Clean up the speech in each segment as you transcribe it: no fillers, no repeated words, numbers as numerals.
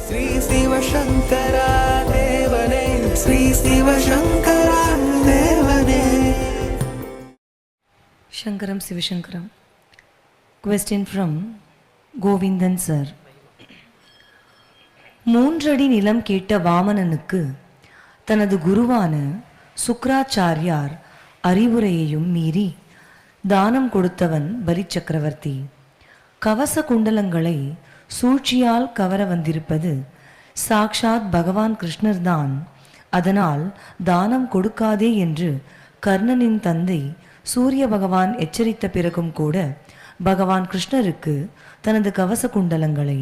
ஸ்ரீ சிவசங்கரா தேவனே, ஸ்ரீ சிவசங்கரா தேவனே. Shankaram Sivashankaram. Question from Govindan sir. 3 அடி நிலம் கேட்ட வாமனனுக்கு தனது குருவான சுக்ராச்சாரியார் அறிவுரையையும் மீறி தானம் கொடுத்தவன் பலி சக்கரவர்த்தி. கவச குண்டலங்களை சூழ்ச்சியால் கவர வந்திருப்பது சாக்ஷாத் பகவான் கிருஷ்ணர்தான். அதனால் தானம் கொடுக்காதே என்று கர்ணனின் தந்தை சூரிய பகவான் எச்சரித்த பிறகும் கூட பகவான் கிருஷ்ணருக்கு தனது கவச குண்டலங்களை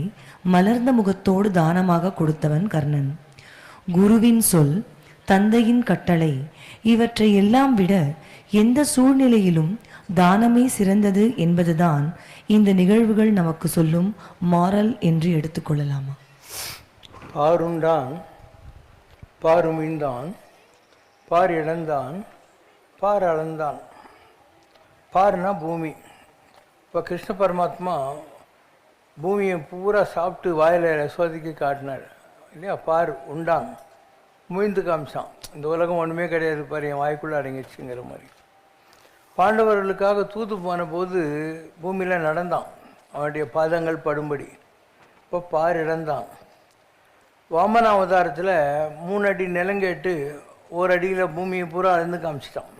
மலர்ந்த முகத்தோடு தானமாக கொடுத்தவன் கர்ணன். குருவின் சொல், தந்தையின் கட்டளை, இவற்றை எல்லாம் விட எந்த சூழ்நிலையிலும் தானமே சிறந்தது என்பதுதான் இந்த நிகழ்வுகள் நமக்கு சொல்லும் மாரல் என்று எடுத்துக்கொள்ளலாமா? பாருண்டான், பாருமிழ்ந்தான், பார் இழந்தான், பார் அளந்தான். பார்னா பூமி. இப்போ கிருஷ்ண பரமாத்மா பூமியை பூரா சாப்பிட்டு வாயில் சோதிக்க காட்டினார் இல்லையா? பார் உண்டான், முயந்து காமிச்சான். இந்த உலகம் ஒன்றுமே கிடையாது பாரு, என் வாய்க்குள்ளே அடங்கிடுச்சுங்கிற மாதிரி. பாண்டவர்களுக்காக தூது போன போது பூமியில் நடந்தான், அவனுடைய பாதங்கள் படும்படி. இப்போ பார் இழந்தான். வாமன அவதாரத்தில் 3 அடி நிலங்கேட்டு 1 அடியில் பூமியை பூரா அளந்து காமிச்சிட்டான்.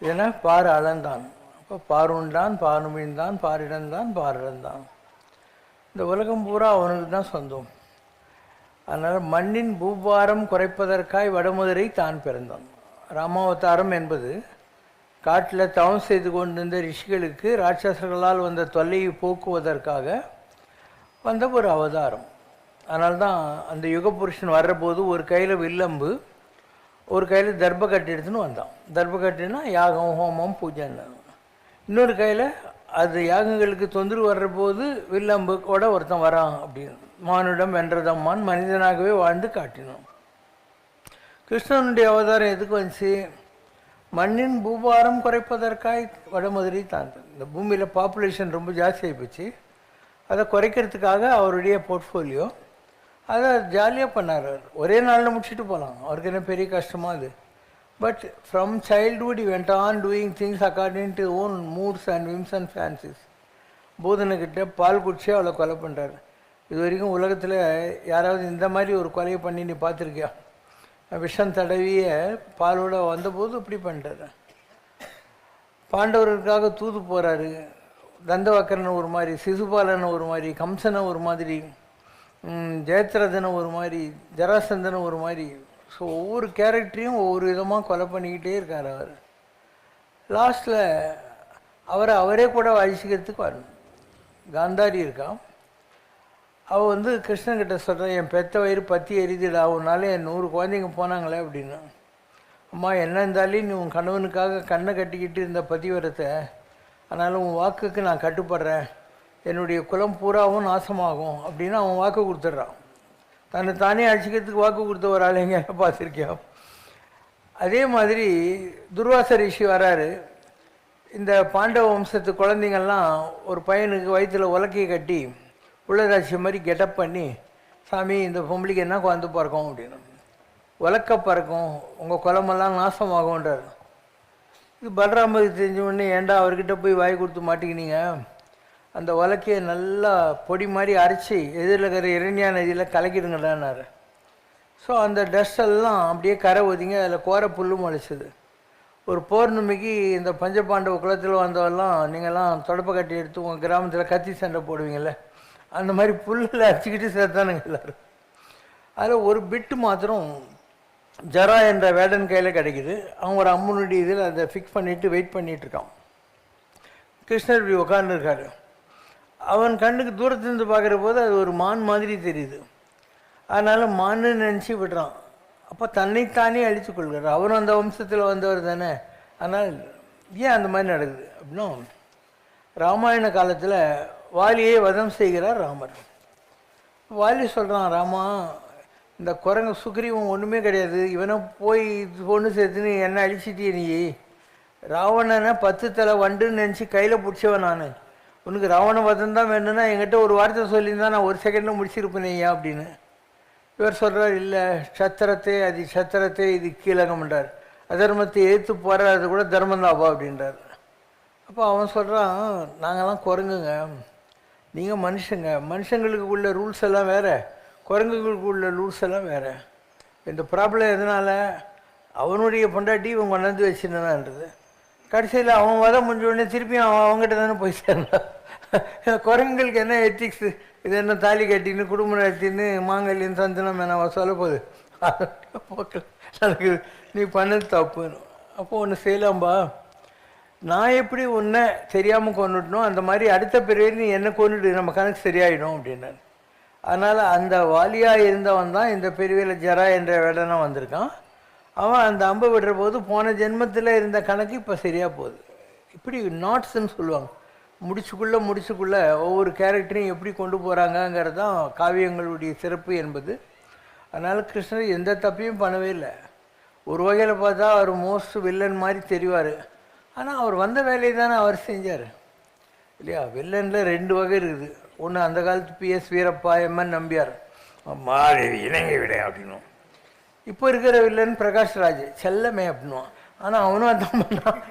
ஏன்னா பார் அளந்தான். அப்போ பார் உண்டான், பார் மீழ்ந்தான், பார் இழந்தான், பார் இழந்தான். இந்த உலகம் பூரா அவனுக்கு தான் சொந்தம். அதனால் மண்ணின் பூபாரம் குறைப்பதற்காய் வடமுதிரை தான் பிறந்தான். ராமாவதாரம் என்பது காட்டில் தவம் செய்து கொண்டிருந்த ரிஷிகளுக்கு ராட்சசர்களால் வந்த தொல்லையை போக்குவதற்காக வந்த ஒரு அவதாரம். அதனால்தான் அந்த யுகபுருஷன் வர்றபோது ஒரு கையில் வில்லம்பு, ஒரு கையில் தர்ப கட்டி எடுத்துன்னு வந்தான். தர்ப கட்டினா யாகம், ஹோமம், பூஜைன்னு. இன்னொரு கையில் அது யாகங்களுக்கு தொந்தரவு வர்றபோது வில்லம்பு கூட ஒருத்தன் வரான் அப்படின்னு. மானுடம் வென்றதம்மான் மனிதனாகவே வாழ்ந்து காட்டினோம். கிருஷ்ணனுடைய அவதாரம் எதுக்கு வந்துச்சு? மண்ணின் பூபாரம் குறைப்பதற்காய் வடமதுரை தான். இந்த பூமியில் பாப்புலேஷன் ரொம்ப ஜாஸ்தி ஆகிப்போச்சு. அதை குறைக்கிறதுக்காக அவருடைய போர்ட்ஃபோலியோ அதை ஜாலியாக பண்ணார். ஒரே நாளில் முடிச்சுட்டு போகலாம், அவருக்கு என்ன பெரிய கஷ்டமாக அது. But from childhood went on doing things according to own moods and whims and fancies. பூதனைக்கிட்ட பால் குடிச்சே அவளை கொலை பண்ணுறாரு. இது வரைக்கும் உலகத்தில் யாராவது இந்த மாதிரி ஒரு கொலையை பண்ணி நீ பார்த்துருக்கியா? விஷம் தடவிய பாலோட வந்தபோது இப்படி பண்ணிட்டாரு. பாண்டவர்களுக்காக தூது போகிறாரு. தந்தவக்கரனை ஒரு மாதிரி, சிசுபாலனை ஒரு மாதிரி, கம்சனை ஒரு மாதிரி, ஜெயத்ரதனை ஒரு மாதிரி, ஜராசந்தனை ஒரு மாதிரி. ஸோ ஒவ்வொரு கேரக்டரையும் ஒவ்வொரு விதமாக கொலை பண்ணிக்கிட்டே இருக்கார் அவர். லாஸ்ட்டில் அவரே கூட அழிச்சிக்கிறதுக்கு வரணும். காந்தாரி இருக்கான். அவள் வந்து கிருஷ்ணன்கிட்ட சொல்கிறான், என் பெத்த வயிறு பற்றி எரிதிடா, அவனால என் 100 குழந்தைங்க போனாங்களே அப்படின்னு. அம்மா என்ன இருந்தாலும் நீ உன் கணவனுக்காக கண்ணை கட்டிக்கிட்டு இருந்த பதிவரத்தை, அதனால் உன் வாக்குக்கு நான் கட்டுப்படுறேன், என்னுடைய குலம் பூராவும் நாசமாகும் அப்படின்னு அவன் வாக்கு கொடுத்துட்றான். தன்னை தானே அழிச்சிக்கிறதுக்கு வாக்கு கொடுத்த ஒரு ஆள் எங்கே பார்த்துருக்கியா? அதே மாதிரி துர்வாச ரிஷி வராரு. இந்த பாண்டவ வம்சத்து குழந்தைங்கள்லாம் ஒரு பையனுக்கு வயிற்றில் உலக்கையை கட்டி உள்ளராட்சி மாதிரி கெட்டப் பண்ணி, சாமி இந்த பொம்பளைக்கு என்ன குழந்தை பிறக்கும் அப்படின்னு. உலக்க பறக்கும், உங்கள் குலமெல்லாம் நாசமாகும்ன்றார். இது பலராமருக்கு தெரிஞ்ச உடனே, ஏண்டா அவர்கிட்ட போய் வாய் கொடுத்து மாட்டிக்கினீங்க, அந்த உலக்கையை நல்லா பொடி மாதிரி அரைச்சி எதிரில் இருக்கிற இரண்யா நதியில் கலக்கிடுங்கடான்னாரு. ஸோ அந்த டஸ்டெல்லாம் அப்படியே கரை ஒதுங்க, அதில் கோர புல்லு முளைச்சிது. ஒரு பௌர்ணமிக்கு இந்த பஞ்சபாண்டவ குலத்தில் வந்தவெல்லாம் நீங்கள்லாம் தொடப்ப கட்டி எடுத்து உங்கள் கிராமத்தில் கத்தி சண்டை போடுவீங்கள்ல, அந்த மாதிரி புல்லில் அரைச்சிக்கிட்டு சேர்த்தானுங்க எல்லோரும். அதில் ஒரு பிட்டு மாத்திரம் ஜரா என்ற வேடன் கையில் கிடைக்கிது. அவங்க ஒரு அம்மனுடைய இதில் அதை ஃபிக்ஸ் பண்ணிவிட்டு வெயிட் பண்ணிகிட்ருக்கான். கிருஷ்ணர் இப்படி உட்காந்துருக்காரு. அவன் கண்ணுக்கு தூரத்துலேருந்து பார்க்குற போது அது ஒரு மான் மாதிரி தெரியுது. அதனால் மான்னு நினச்சி விடுறான். அப்போ தன்னைத்தானே அழித்து கொள்கிறார். அவரும் அந்த வம்சத்தில் வந்தவர் தானே. அதனால் ஏன் அந்த மாதிரி நடக்குது அப்படின்னா, ராமாயண காலத்தில் வாலியை வதம் செய்கிறார் ராமர். வாலி சொல்கிறான், ராமா இந்த குரங்கு சுக்ரீவன் ஒன்றுமே கிடையாது, இவனை போய் பொண்ணு சேர்த்துன்னு என்ன அழிச்சிட்டியே நீ. ராவணனை 10 தலை வண்டுன்னு நினச்சி கையில் பிடிச்சவன் நான். உனக்கு ராவண வதம் தான் வேணும்னா என்கிட்ட ஒரு வார்த்தை சொல்லியிருந்தா நான் 1 செகண்டில் முடிச்சிருப்பேன் ஐயா அப்படின்னு. இவர் சொல்கிறார் இல்லை சத்திரத்தை அது சத்திரத்தை இது கீழகம்ன்றார், அதர்மத்தை ஏற்று போராடுறது கூட தர்மந்தாப்பா அப்படின்றார். அப்போ அவன் சொல்கிறான் நாங்கள்லாம் குரங்குங்க, நீங்கள் மனுஷங்க, மனுஷங்களுக்கு உள்ள ரூல்ஸ் எல்லாம் வேறு, குரங்குகளுக்கு உள்ள ரூல்ஸ் எல்லாம் வேறு. இந்த ப்ராப்ளம் எதனால் அவனுடைய பொண்டாட்டி இவன் கொண்டாந்து வச்சுருந்தான்றது. கடைசியில் அவன் வர முடிஞ்சோடனே திருப்பி அவன் அவங்ககிட்ட தானே போய் சேர்ந்தான். குரங்குகளுக்கு என்ன எத்திக்ஸு, இது என்ன தாலி கட்டின்னு குடும்பம் நடத்தின்னு மாங்கல்யம் சந்தனம் என்ன சொல்ல போகுது எனக்கு நீ பண்ணது தப்புன்னு. அப்போ ஒன்று செய்யலாம்பா, நான் எப்படி உன்னை தெரியாமல் கொண்டுட்டனோ அந்த மாதிரி அடுத்த பிறகு நீ என்ன கொண்டுட்டு நம்ம கணக்கு சரியாயிடும் அப்படின்னாரு. அதனால் அந்த வாலியாக இருந்தவன் தான் இந்த பிரிவில் ஜரா என்ற வேடனா வந்திருக்கான். அவன் அந்த அம்பை விடுற போது போன ஜென்மத்தில் இருந்த கணக்கு இப்போ சரியாக போகுது. இப்படி நாட்ஸ்ன்னு சொல்லுவாங்க. முடிச்சுக்குள்ளே ஒவ்வொரு கேரக்டரையும் எப்படி கொண்டு போகிறாங்கங்கிறது தான் காவியங்களுடைய சிறப்பு என்பது. அதனால் கிருஷ்ணர் எந்த தப்பையும் பண்ணவே இல்லை. ஒரு வகையில் பார்த்தா அவர் மோஸ்ட் வில்லன் மாதிரி தெரிவார். ஆனால் அவர் வந்த வேலையை தானே அவர் செஞ்சார் இல்லையா. வில்லனில் 2 வகை இருக்குது. ஒன்று அந்த காலத்து பிஎஸ் வீரப்பா, எம்என் நம்பியார், மாதேவி இணங்கி விட அப்படின்னும். இப்போ இருக்கிற வில்லன் பிரகாஷ்ராஜ் செல்லமே அப்படின்வான். ஆனால் அவனும் அதான் பண்ணான்.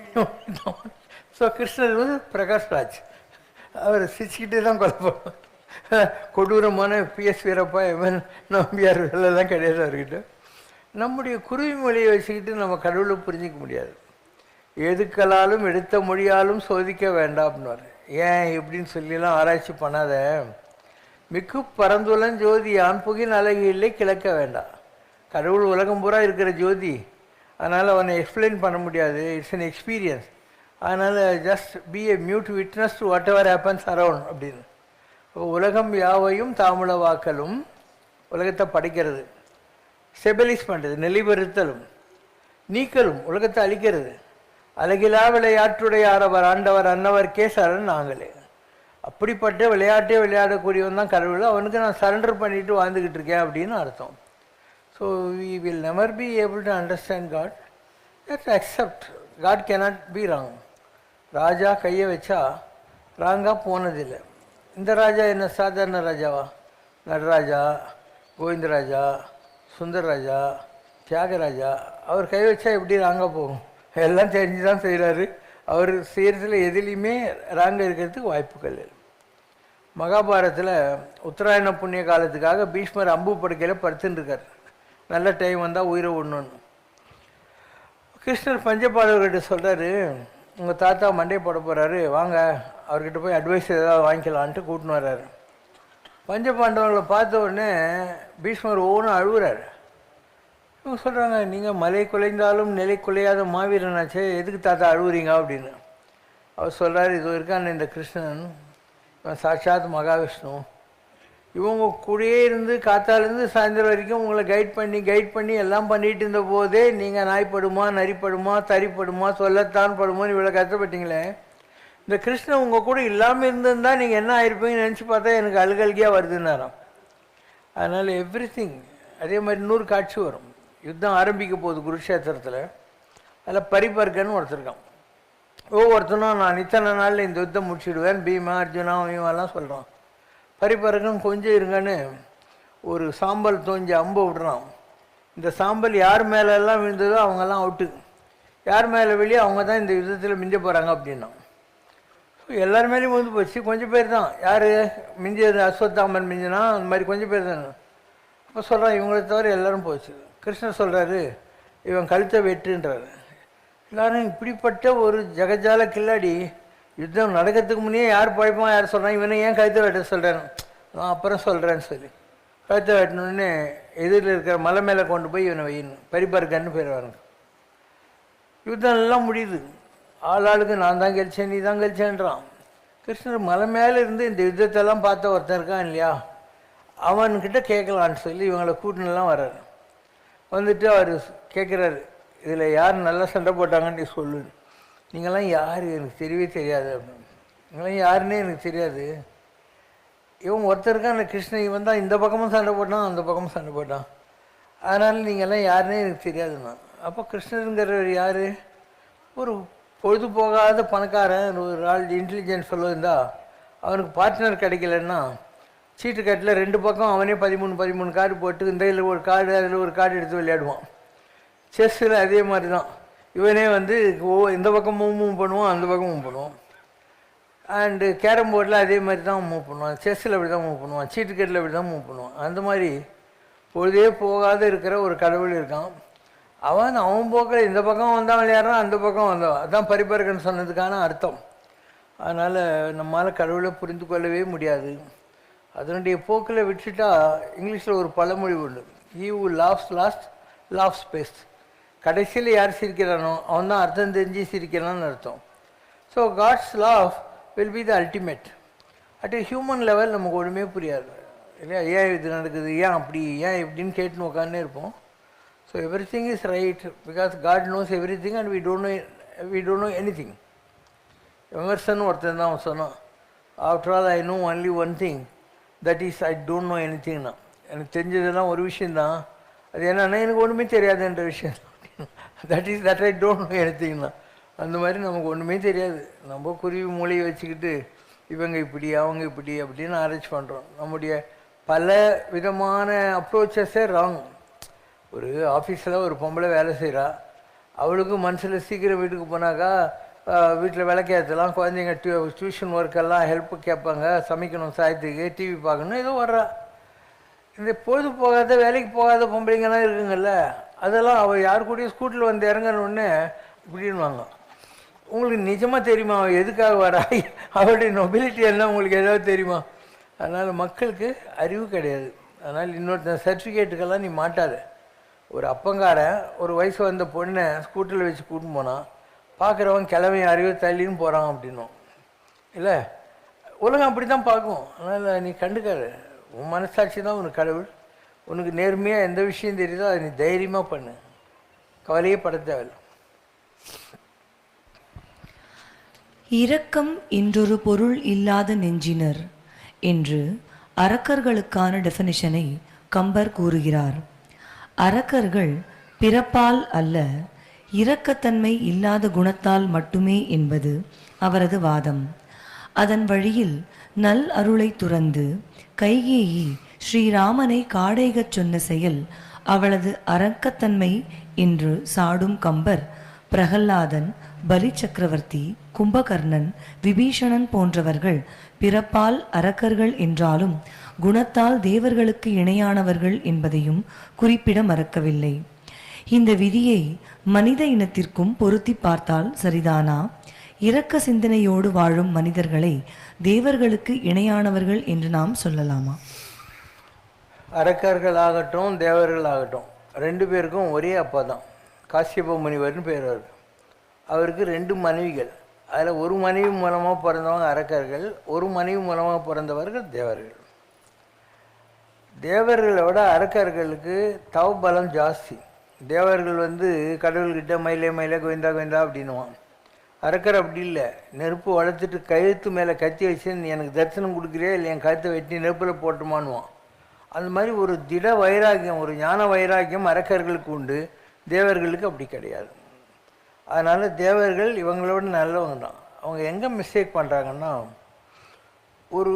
ஸோ கிருஷ்ணர் வந்து பிரகாஷ்ராஜ், அவர் சிரிச்சுக்கிட்டே தான் குழப்பம். கொடூரமான பிஎஸ் வீரப்பா, எம்என் நம்பியார் எல்லாம் கிடையாது அவர்கிட்ட. நம்முடைய குருவி மொழியை வச்சுக்கிட்டு நம்ம கடவுளை புரிஞ்சிக்க முடியாது. எதுக்களாலும் எடுத்த மொழியாலும் சோதிக்க வேண்டாம்னுவார். ஏன் இப்படின்னு சொல்லிலாம் ஆராய்ச்சி பண்ணாத. மிக்கு பரந்துலன் ஜோதி ஆண் புகின் அழகு இல்லை கிழக்க வேண்டாம். கடவுள் உலகம் பூரா இருக்கிற ஜோதி, அதனால் அவனை எக்ஸ்பிளைன் பண்ண முடியாது. It's an experience. அதனால் just be a mute witness to whatever happens around அப்படின்னு. உலகம் யாவையும் தாமுள வாக்கலும், உலகத்தை படைக்கிறது, ஸ்டெபிலைஸ் பண்ணுறது, நிலைபெறுத்தலும், நீக்கலும், உலகத்தை அழிக்கிறது. அழகிலா விளையாட்டுடைய ஆரவர் ஆண்டவர் அன்னவர்க்கே சரண் நாங்களே. அப்படிப்பட்ட விளையாட்டே விளையாடக்கூடியவன் தான் கடவுள். அவனுக்கு நான் சரண்டர் பண்ணிட்டு வாழ்ந்துக்கிட்டு இருக்கேன் அப்படின்னு அர்த்தம். So we will never be able to understand God. Let's accept God cannot be wrong. ராஜா கையை வச்சா ராங்காக போனதில்லை. இந்த ராஜா என்ன சாதாரண ராஜாவா? நடராஜா, கோவிந்தராஜா, சுந்தரராஜா, தியாகராஜா, அவர் கை வச்சா எப்படி ராங்காக போகும்? எல்லாம் தெரிஞ்சு தான் செய்கிறாரு. அவர் செய்கிறதுல எதுலேயுமே ராங்க இருக்கிறதுக்கு வாய்ப்புகள் இல்லை. மகாபாரதத்தில் உத்தராயண புண்ணிய காலத்துக்காக பீஷ்மர் அம்பு படுக்கையில் படுத்துன்னு இருக்கார். நல்ல டைம் வந்தால் உயிரை விடணுன்னு. கிருஷ்ணர் பஞ்சபாண்டவர்கிட்ட சொல்கிறாரு, உங்கள் தாத்தா மண்டையை போட போகிறாரு, வாங்க அவர்கிட்ட போய் அட்வைஸ் ஏதாவது வாங்கிக்கலான்ட்டு கூட்டின்னு வர்றாரு. பஞ்சபாண்டவர்களை பார்த்த உடனே பீஷ்மர் ஒவ்வொன்றும் அழுகுறாரு. இவங்க சொல்கிறாங்க, நீங்கள் மலை குலைந்தாலும் நிலை குலையாத மாவீரனாச்சே, எதுக்கு தாத்தா அழுகுறீங்க அப்படின்னு. அவர் சொல்கிறார், இது இருக்கான இந்த கிருஷ்ணன், இவன் சாட்சாத் மகாவிஷ்ணு, இவங்க கூடயே இருந்து காத்தாலேருந்து சாயந்தரம் வரைக்கும் உங்களை கைட் பண்ணி எல்லாம் பண்ணிகிட்டு இருந்த போதே நீங்கள் நாய்ப்படுமா, நரிப்படுமா, தறிப்படுமா, சொல்லத்தான் படுமோன்னு இவ்வளோ கஷ்டப்பட்டீங்களே. இந்த கிருஷ்ணன் உங்கள் கூட இல்லாமல் இருந்திருந்தால் நீங்கள் என்ன ஆயிருப்பீங்கன்னு நினச்சி பார்த்தா எனக்கு அழுகல்கியாக வருதுன்னாராம். அதனால் எவ்ரி திங். அதே மாதிரி 100 காட்சி வரும். யுத்தம் ஆரம்பிக்க போகுது குருஷேத்திரத்தில். அதில் பரிபர்கன்னு ஒருத்தருக்கான். ஒவ்வொருத்தனும் நான் இத்தனை நாளில் இந்த யுத்தம் முடிச்சுடுவேன், பீமா அர்ஜுனா இவெல்லாம் சொல்கிறான். பரிபர்கன் கொஞ்சம் இருங்கன்னு ஒரு சாம்பல் தோஞ்சி அம்பை விடுறான். இந்த சாம்பல் யார் மேலெல்லாம் விழுந்ததோ அவங்கெல்லாம் அவுட்டு, யார் மேலே வெளியே அவங்க தான் இந்த யுத்தத்தில் மிஞ்ச போகிறாங்க அப்படின்னா. எல்லார் மேலேயும் வந்து போச்சு. கொஞ்சம் பேர் தான். யார் மிஞ்சது? அஸ்வத்தாமன் மிஞ்சினா அந்த மாதிரி கொஞ்சம் பேர் தானே. அப்போ சொல்கிறான், இவங்களை தவிர எல்லோரும் போச்சு. கிருஷ்ணர் சொல்கிறாரு, இவன் கழுத்தை வெட்டுன்றாரு. எல்லோரும் இப்படிப்பட்ட ஒரு ஜகஜால கில்லாடி யுத்தம் நடக்கிறதுக்கு முன்னே யார் பழைப்பான், யார் சொல்கிறான், இவனை ஏன் கழுத்தை வெட்ட சொல்கிறேன், நான் அப்புறம் சொல்கிறேன்னு சொல்லி கழுத்தை வெட்டணுன்னு எதிரில் இருக்கிற மலை மேலே கொண்டு போய் இவனை வையணும். பரிபர்கன்னு பேர் வரணும். யுத்தம் எல்லாம் முடியுது. ஆளாளுக்கு நான் தான் கழிச்சேன், நீ தான் கழிச்சேன்றான். கிருஷ்ணர் மலை மேலே இருந்து இந்த யுத்தத்தெல்லாம் பார்த்த ஒருத்தன் இருக்கான் இல்லையா, அவன்கிட்ட கேட்கலான்னு சொல்லி இவங்களை கூட்டினெல்லாம் வர்றாரு. வந்துட்டு அவர் கேட்குறாரு, இதில் யார் நல்லா சண்டை போட்டாங்கன்னு நீ சொல்லு. நீங்களாம் யார், எனக்கு தெரியவே தெரியாது அப்படின்னு. நீங்களாம் யாருன்னே எனக்கு தெரியாது. இவன் ஒருத்தருக்கான் அந்த கிருஷ்ணன், இவன் தான் இந்த பக்கமும் சண்டை போட்டான், அந்த பக்கமும் சண்டை போட்டான், அதனால் நீங்கள்லாம் யாருன்னே எனக்கு தெரியாதுண்ணா. அப்போ கிருஷ்ணருங்கிறவர் யார்? ஒரு பொழுது போகாத பணக்காரன், ஒரு ஆள் இன்டெலிஜென்ஸ் சொல்ல இருந்தால் அவனுக்கு பார்ட்னர் கிடைக்கலன்னா சீட்டு கட்டில் 2 பக்கம் அவனே 13 கார்டு போட்டு இந்த இதில் ஒரு கார்டு அதில் ஒரு கார்டு எடுத்து விளையாடுவான். செஸ்ஸில் அதே மாதிரி தான். இவனே வந்து இந்த பக்கமும் மூவ் பண்ணுவான், அந்த பக்கம் மூவ் பண்ணுவான். அண்டு கேரம் போர்டில் அதே மாதிரி தான் மூவ் பண்ணுவான். செஸ்ஸில் அப்படி தான் மூவ் பண்ணுவான். சீட்டு கட்டில் அப்படி தான் மூவ் பண்ணுவான். அந்த மாதிரி பொழுதே போகாத இருக்கிற ஒரு கடவுள் இருக்கான். அவன் போக்கில் இந்த பக்கம் வந்தால் விளையாடுறான், அந்த பக்கம் வந்தான். அதுதான் பரிபரகன் சொன்னதுக்கான அர்த்தம். அதனால் நம்மளால் கடவுளை புரிந்து கொள்ளவே முடியாது. அதனுடைய போக்கில் விட்டுட்டா இங்கிலீஷில் ஒரு பழமொழி உண்டு, he who laughs last laughs best. கடைசியில் யார் சிரிக்கிறானோ அவன் தான் அர்த்தம் தெரிஞ்சு சிரிக்கிறான்னு அர்த்தம். So God's laugh will be the ultimate. At a human level நமக்கு ஒன்றுமே புரியாது இல்லையா? ஏன் இது நடக்குது, ஏன் அப்படி, ஏன் இப்படின்னு கேட்டுன்னு உட்காந்துனே இருப்போம். So everything is right because God knows everything and we don't know anything. Emerson ஒருத்தன் தான் அவன் சொன்னான், after all I know only one thing, that is I don't know any திங்னா. எனக்கு தெரிஞ்சதெல்லாம் ஒரு விஷயந்தான், அது என்னன்னா எனக்கு ஒன்றுமே தெரியாதுன்ற விஷயம். That I don't know any திங்னா. அந்த மாதிரி நமக்கு ஒன்றுமே தெரியாது. நம்ம குருவி மூளையை வச்சுக்கிட்டு இவங்க இப்படி அவங்க இப்படி அப்படின்னு ஆராய்ச்சி பண்ணுறோம். நம்முடைய பல விதமான அப்ரோச்சஸே ராங். ஒரு ஆஃபீஸில் ஒரு பொம்பளை வேலை செய்கிறா, அவளுக்கு மனசில் சீக்கிரம் வீட்டுக்கு போனாக்கா வீட்டில் விளக்கேற்றலாம், குழந்தைங்க டியூஷன் ஒர்க்கெல்லாம் ஹெல்ப்பு கேட்பாங்க, சமைக்கணும், சாயத்துக்கு டிவி பார்க்கணும், ஏதோ வர்றா. இந்த பொழுது போகாத வேலைக்கு போகாத பொம்பளைங்கெல்லாம் இருக்குங்கள்ல, அதெல்லாம் அவள் யார் கூடயும் ஸ்கூட்டில் வந்து இறங்கணுன்னே இப்படின்வாங்க. உங்களுக்கு நிஜமாக தெரியுமா அவள் எதுக்காக வரா, அவளுடைய நொபிலிட்டி எல்லாம் உங்களுக்கு ஏதாவது தெரியுமா? அதனால் மக்களுக்கு அறிவு கிடையாது. அதனால் இன்னொருத்தன் சர்டிஃபிகேட்டுக்கெல்லாம் நீ மாட்டாத. ஒரு அப்பங்காரன் ஒரு வயசு வந்த பொண்ணை ஸ்கூட்டரில் வச்சு கூட்டின்னு போனான். பார்க்குறவன் கிழமை அறிவு தள்ளின்னு போகிறான் அப்படின்னும் இல்லை, உலகம் அப்படி தான் பார்க்கும். அதனால் நீ கண்டுக்காத. உன் மனசாட்சி தான் உனக்கு கடவுள். உனக்கு நேர்மையாக எந்த விஷயம் தெரியுதோ அதை நீ தைரியமாக பண்ணு, கவலையே பட தேவையில்லை. இரக்கம் என்றொரு பொருள் இல்லாத நெஞ்சினர் என்று அரக்கர்களுக்கான டெஃபினிஷனை கம்பர் கூறுகிறார். அரக்கர்கள் பிறப்பால் அல்ல, இரக்கத்தன்மை இல்லாத குணத்தால் மட்டுமே என்பது அவரது வாதம். அதன் வழியில் நல் அருளை துறந்து கைகேயி ஸ்ரீராமனை காடேகச் சொன்ன செயல் அவளது அரக்கத்தன்மை என்று சாடும் கம்பர், பிரகல்லாதன், பலி சக்கரவர்த்தி, கும்பகர்ணன், விபீஷணன் போன்றவர்கள் பிறப்பால் அரக்கர்கள் என்றாலும் குணத்தால் தேவர்களுக்கு இணையானவர்கள் என்பதையும் குறிப்பிட மறக்கவில்லை. இந்த விதியை மனித இனத்திற்கும் பொருத்தி பார்த்தால் சரிதானா? இரக்க சிந்தனையோடு வாழும் மனிதர்களை தேவர்களுக்கு இணையானவர்கள் என்று நாம் சொல்லலாமா? அரக்கர்களாகட்டும் தேவர்களாகட்டும் 2 பேருக்கும் ஒரே அப்பா தான், காசியப முனிவர்னு பேர். அவருக்கு 2 மனைவிகள். அதில் ஒரு மனைவி மூலமாக பிறந்தவங்க அரக்கர்கள், ஒரு மனைவி மூலமாக பிறந்தவர்கள் தேவர்கள். தேவர்களை விட அரக்கர்களுக்கு தவபலம் ஜாஸ்தி. தேவர்கள் கடவுள்கிட்ட மயிலே மயிலே கோவிந்தா கோவிந்தா அப்படின்னுவான். அரக்கர் அப்படி இல்லை, நெருப்பு வளர்த்துட்டு கழுத்து மேலே கத்தி வச்சு நீ எனக்கு தரிசனம் கொடுக்குறியா இல்லை என் கழுத்தை வெட்டி நெருப்பில் போட்டுமானுவான். அந்த மாதிரி ஒரு திட வைராக்கியம், ஒரு ஞான வைராக்கியம் அரக்கர்களுக்கு உண்டு, தேவர்களுக்கு அப்படி கிடையாது. அதனால் தேவர்கள் இவங்களோட நல்லவங்க தான். அவங்க எங்கே மிஸ்டேக் பண்ணுறாங்கன்னா, ஒரு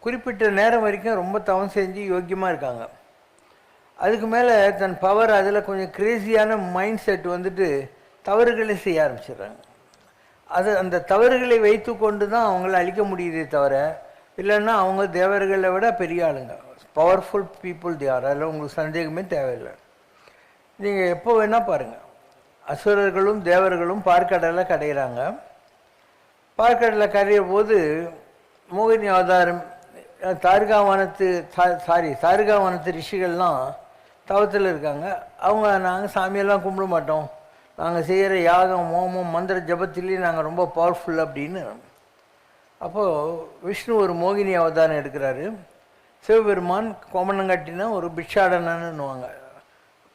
குறிப்பிட்ட நேரம் வரைக்கும் ரொம்ப தவம் செஞ்சு யோக்கியமாக இருக்காங்க. அதுக்கு மேலே தன் பவர் அதில் கொஞ்சம் கிரேசியான மைண்ட் செட் தவறுகளை செய்ய ஆரம்பிச்சிடுறாங்க. அந்த தவறுகளை வைத்து கொண்டு தான் அவங்கள அழிக்க முடியுதே தவிர, இல்லைன்னா அவங்க தேவர்களை விட பெரிய ஆளுங்க, பவர்ஃபுல் பீப்புள் தேர். அதில் உங்களுக்கு சந்தேகமே தேவையில்லை. நீங்கள் எப்போ வேணால் பாருங்கள், அசுரர்களும் தேவர்களும் பார்க்கடலை கடைகிறாங்க. பார்க்கடலை கடையிற போது மோகினி அவதாரம் தாரிகாவனத்து ரிஷிகள்லாம் தவத்தில் இருக்காங்க. அவங்க நாங்கள் சாமியெல்லாம் கும்பிட மாட்டோம், நாங்கள் செய்கிற யாகம் ஹோமம் மந்திர ஜபத்திலேயே நாங்கள் ரொம்ப பவர்ஃபுல் அப்படின்னு. அப்போது விஷ்ணு ஒரு மோகினி அவதாரம் எடுக்கிறாரு. சிவபெருமான் கோமணங்கட்டின ஒரு பிக்ஷாடனன்னுவாங்க,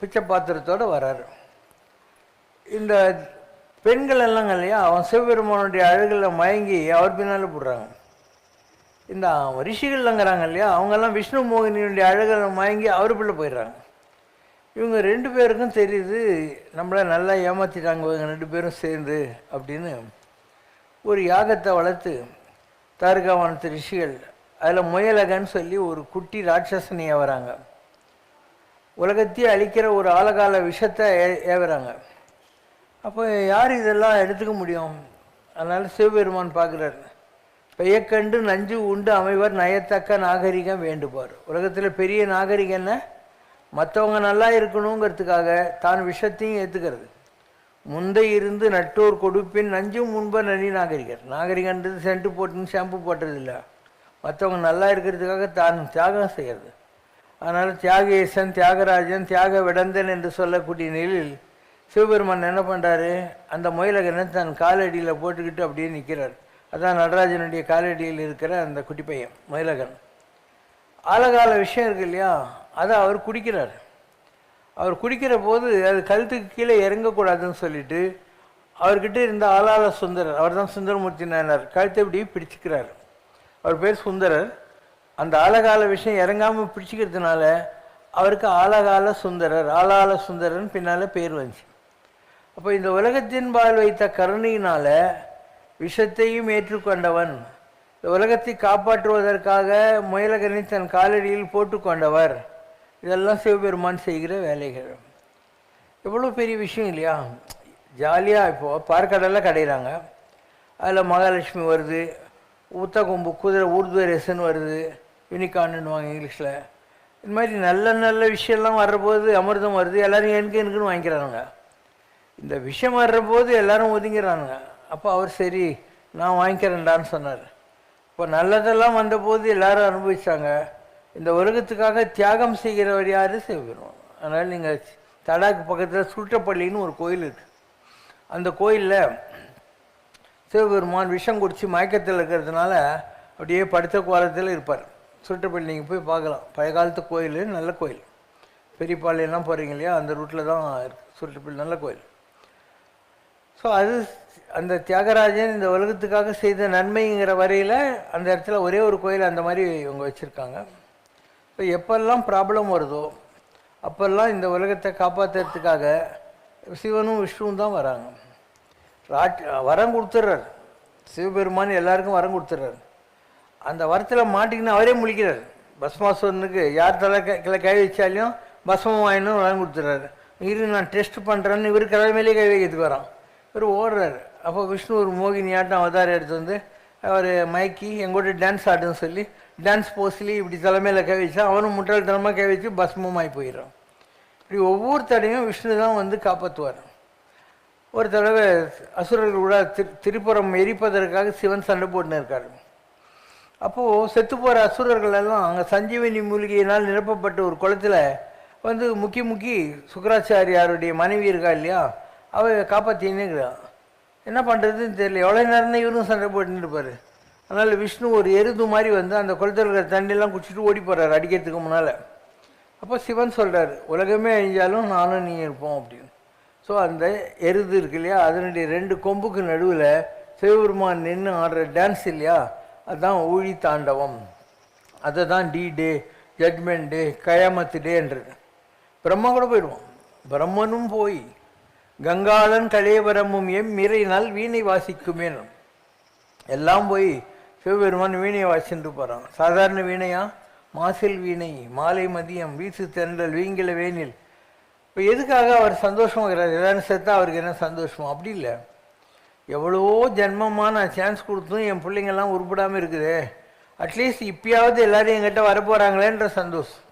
பிச்சை பாத்திரத்தோடு வராரு. இந்த பெண்கள் எல்லாம் இல்லையா, அவன் சிவபெருமானுடைய அழகில் மயங்கி அவர் பின்னால் போடுறாங்க. இந்த ரிஷிகள்ங்கிறாங்க இல்லையா, அவங்கெல்லாம் விஷ்ணு மோகினியுடைய அழகில் மயங்கி அவர் பிள்ளை போயிடுறாங்க. இவங்க 2 பேருக்கும் தெரியுது நம்மளை நல்லா ஏமாற்றிட்டாங்க இவங்க 2 பேரும் சேர்ந்து அப்படின்னு. ஒரு யாகத்தை வளர்த்து தாரிகாவனத்து ரிஷிகள் அதில் முயலகன்னு சொல்லி ஒரு குட்டி ராட்சசனியை வராங்க. உலகத்தையே அழிக்கிற ஒரு ஆழகால விஷத்தை ஏவுறாங்க. அப்போ யார் இதெல்லாம் எடுத்துக்க முடியும்? அதனால் சிவபெருமான் பார்க்குறார். பெயக்கண்டு நஞ்சு உண்டு அமைவர் நயத்தக்க நாகரிகம் வேண்டுபார். உலகத்தில் பெரிய நாகரிகம் என்ன? மற்றவங்க நல்லா இருக்கணுங்கிறதுக்காக தான் விஷத்தையும் ஏற்றுக்கிறது. முந்தை இருந்து நட்டோர் கொடுப்பின் நஞ்சும் முன்ப நனி நாகரிகர். நாகரிகன்றது சென்ட்டு போட்டுன்னு ஷாம்பு போட்டுறதில்ல, மற்றவங்க நல்லா இருக்கிறதுக்காக தான் தியாகம் செய்கிறது. அதனால் தியாகேசன், தியாகராஜன், தியாக விடந்தன் என்று சொல்லக்கூடிய நிலையில் சிவபெருமான் என்ன பண்ணுறாரு? அந்த முயலகனை தன் காலடியில் போட்டுக்கிட்டு அப்படியே நிற்கிறார். அதான் நடராஜனுடைய காலடியில் இருக்கிற அந்த குட்டி பையன் முயலகன். ஆழகால விஷயம் இருக்கு இல்லையா, அதை அவர் குடிக்கிறார். அவர் குடிக்கிற போது அது கழுத்துக்கு கீழே இறங்கக்கூடாதுன்னு சொல்லிட்டு அவர்கிட்ட இருந்த ஆளாள சுந்தரர், அவர் தான் சுந்தரமூர்த்தி நாயனார், கழுத்தை இப்படி பிடிச்சிக்கிறார். அவர் பேர் சுந்தரர். அந்த ஆழகால விஷயம் இறங்காமல் பிடிச்சிக்கிறதுனால அவருக்கு ஆழகால சுந்தரர், ஆளாள சுந்தரன் பின்னால் பேர் வந்துச்சு. அப்போ இந்த உலகத்தின்பால் வைத்த கருணையினால விஷத்தையும் ஏற்றுக்கொண்டவன், இந்த உலகத்தை காப்பாற்றுவதற்காக முயலகனை தன் காலடியில் போட்டுக்கொண்டவர், இதெல்லாம் சிவபெருமான் செய்கிற வேலைகள். எவ்வளோ பெரிய விஷயம் இல்லையா? ஜாலியாக இப்போது பார்க்கடலில் கடைகிறாங்க, அதில் மகாலட்சுமி வருது, ஊத்த கொம்பு குதிரை ஊர்துவரேசன் வருது, யூனிகார்னுவாங்க இங்கிலீஷில். இது மாதிரி நல்ல நல்ல விஷயம்லாம் வர்றபோது அமிர்தம் வருது, எல்லோரும் எனக்குன்னு வாங்கிக்கிறானுங்க. இந்த விஷயம் வர்றபோது எல்லோரும் ஒதுங்கிறானுங்க. அப்போ அவர் சரி நான் வாங்கிக்கிறேன்டான்னு சொன்னார். இப்போ நல்லதெல்லாம் வந்தபோது எல்லாரும் அனுபவித்தாங்க. இந்த உலகத்துக்காக தியாகம் செய்கிறவர் யார்? சிவபெருமான். அதனால் நீங்கள் தடாக்கு பக்கத்தில் சுற்றப்பள்ளின்னு ஒரு கோயில் இருக்குது. அந்த கோயிலில் சிவபெருமான் விஷம் குடித்து மயக்கத்தில் இருக்கிறதுனால அப்படியே படுத்த கோலத்தில் இருப்பார். சுற்றப்பள்ளி நீங்கள் போய் பார்க்கலாம். பழைய காலத்து கோயில், நல்ல கோயில். பெரியபாளையெல்லாம் போகிறீங்க இல்லையா, அந்த ரூட்டில் தான் இருக்குது சுற்றப்பள்ளி, நல்ல கோயில். ஸோ அது அந்த தியாகராஜன் இந்த உலகத்துக்காக செய்த நன்மைங்கிற வரையில் அந்த இடத்துல ஒரே ஒரு கோயில் அந்த மாதிரி இவங்க வச்சுருக்காங்க. ஸோ எப்பெல்லாம் ப்ராப்ளம் வருதோ அப்போல்லாம் இந்த உலகத்தை காப்பாற்றுறதுக்காக சிவனும் விஷ்ணுவும் தான் வராங்க. வரம் கொடுத்துட்றார் சிவபெருமான், எல்லாருக்கும் வரம் கொடுத்துட்றாரு. அந்த வரத்தில் மாட்டிக்கின்னு அவரே முழிக்கிறார். பஸ்மாசுரனுக்கு யார் தலை கை வச்சாலையும் பஸ்மம் வாங்கினு வரம் கொடுத்துட்றாரு. இரு நான் டெஸ்ட் பண்ணுறேன்னு இவர் கிழமையிலே கை வைக்கிறதுக்கு வரான். இவர் ஓடுறாரு. அப்போ விஷ்ணு ஒரு மோகினி ஆட்டம் அவதாரம் எடுத்து வந்து அவர் மயக்கி எங்கூட டான்ஸ் ஆடுன்னு சொல்லி டான்ஸ் போஸ்ட்லி இப்படி தலைமையில் கை வச்சா அவனும் முட்டாள்தனமாக கை வச்சு பஸ்மமாகி போயிடுறான். இப்படி ஒவ்வொரு தடையும் விஷ்ணு தான் வந்து காப்பாற்றுவார். ஒரு தடவை அசுரர்கள் கூட திரிபுரம் எரிப்பதற்காக சிவன் சண்டை போட்டுன்னு இருக்கார். அப்போது செத்து போகிற அசுரர்கள் எல்லாம் அங்கே சஞ்சீவனி மூலிகையினால் நிரப்பப்பட்ட ஒரு குளத்தில் வந்து முக்கி சுக்கராச்சாரியாருடைய மனைவி இருக்கா இல்லையா, அவள் காப்பாற்றினே இருக்கிறான். என்ன பண்ணுறதுன்னு தெரியல. எவ்வளோ நேரம் தான் இவரும் சண்டை போட்டுன்னு இருப்பார். அதனால் விஷ்ணு ஒரு எருது மாதிரி வந்து அந்த குளத்தில் இருக்கிற தண்ணியெல்லாம் குடிச்சிட்டு ஓடி போகிறார் அடிக்கிறதுக்கு முன்னால். அப்போ சிவன் சொல்கிறார், உலகமே அழிஞ்சாலும் நானும் நீ இருப்போம் அப்படின்னு. ஸோ அந்த எருது இருக்கு இல்லையா, அதனுடைய 2 கொம்புக்கு நடுவில் சிவபெருமான் நின்று ஆடுற டான்ஸ் இல்லையா, அதுதான் ஊழி தாண்டவம். அதை தான் டே, ஜட்மெண்ட் டே, கயாமத்து டேன்றது. பிரம்மா கூட போயிடுவோம். பிரம்மனும் போய் கங்காளன் கலேவரமும் மிரையினால் வீணை வாசிக்குமே. எல்லாம் போய் சிவபெருமான் வீணையை வாசிச்சுட்டு போகிறான். சாதாரண வீணையா? மாசில் வீணை மாலை மதியம் வீசு தென்றல் வீங்கில வேனில். இப்போ எதுக்காக அவர் சந்தோஷமாகிறார்? எல்லாரும் சேர்த்தா அவருக்கு என்ன சந்தோஷமா? அப்படி இல்லை. எவ்வளவோ ஜென்மமாக நான் சான்ஸ் கொடுத்தும் என் பிள்ளைங்கள்லாம் உருப்படாமல் இருக்குது, அட்லீஸ்ட் இப்பயாவது எல்லோரும் எங்கிட்ட வரப்போகிறாங்களேன்ற சந்தோஷம்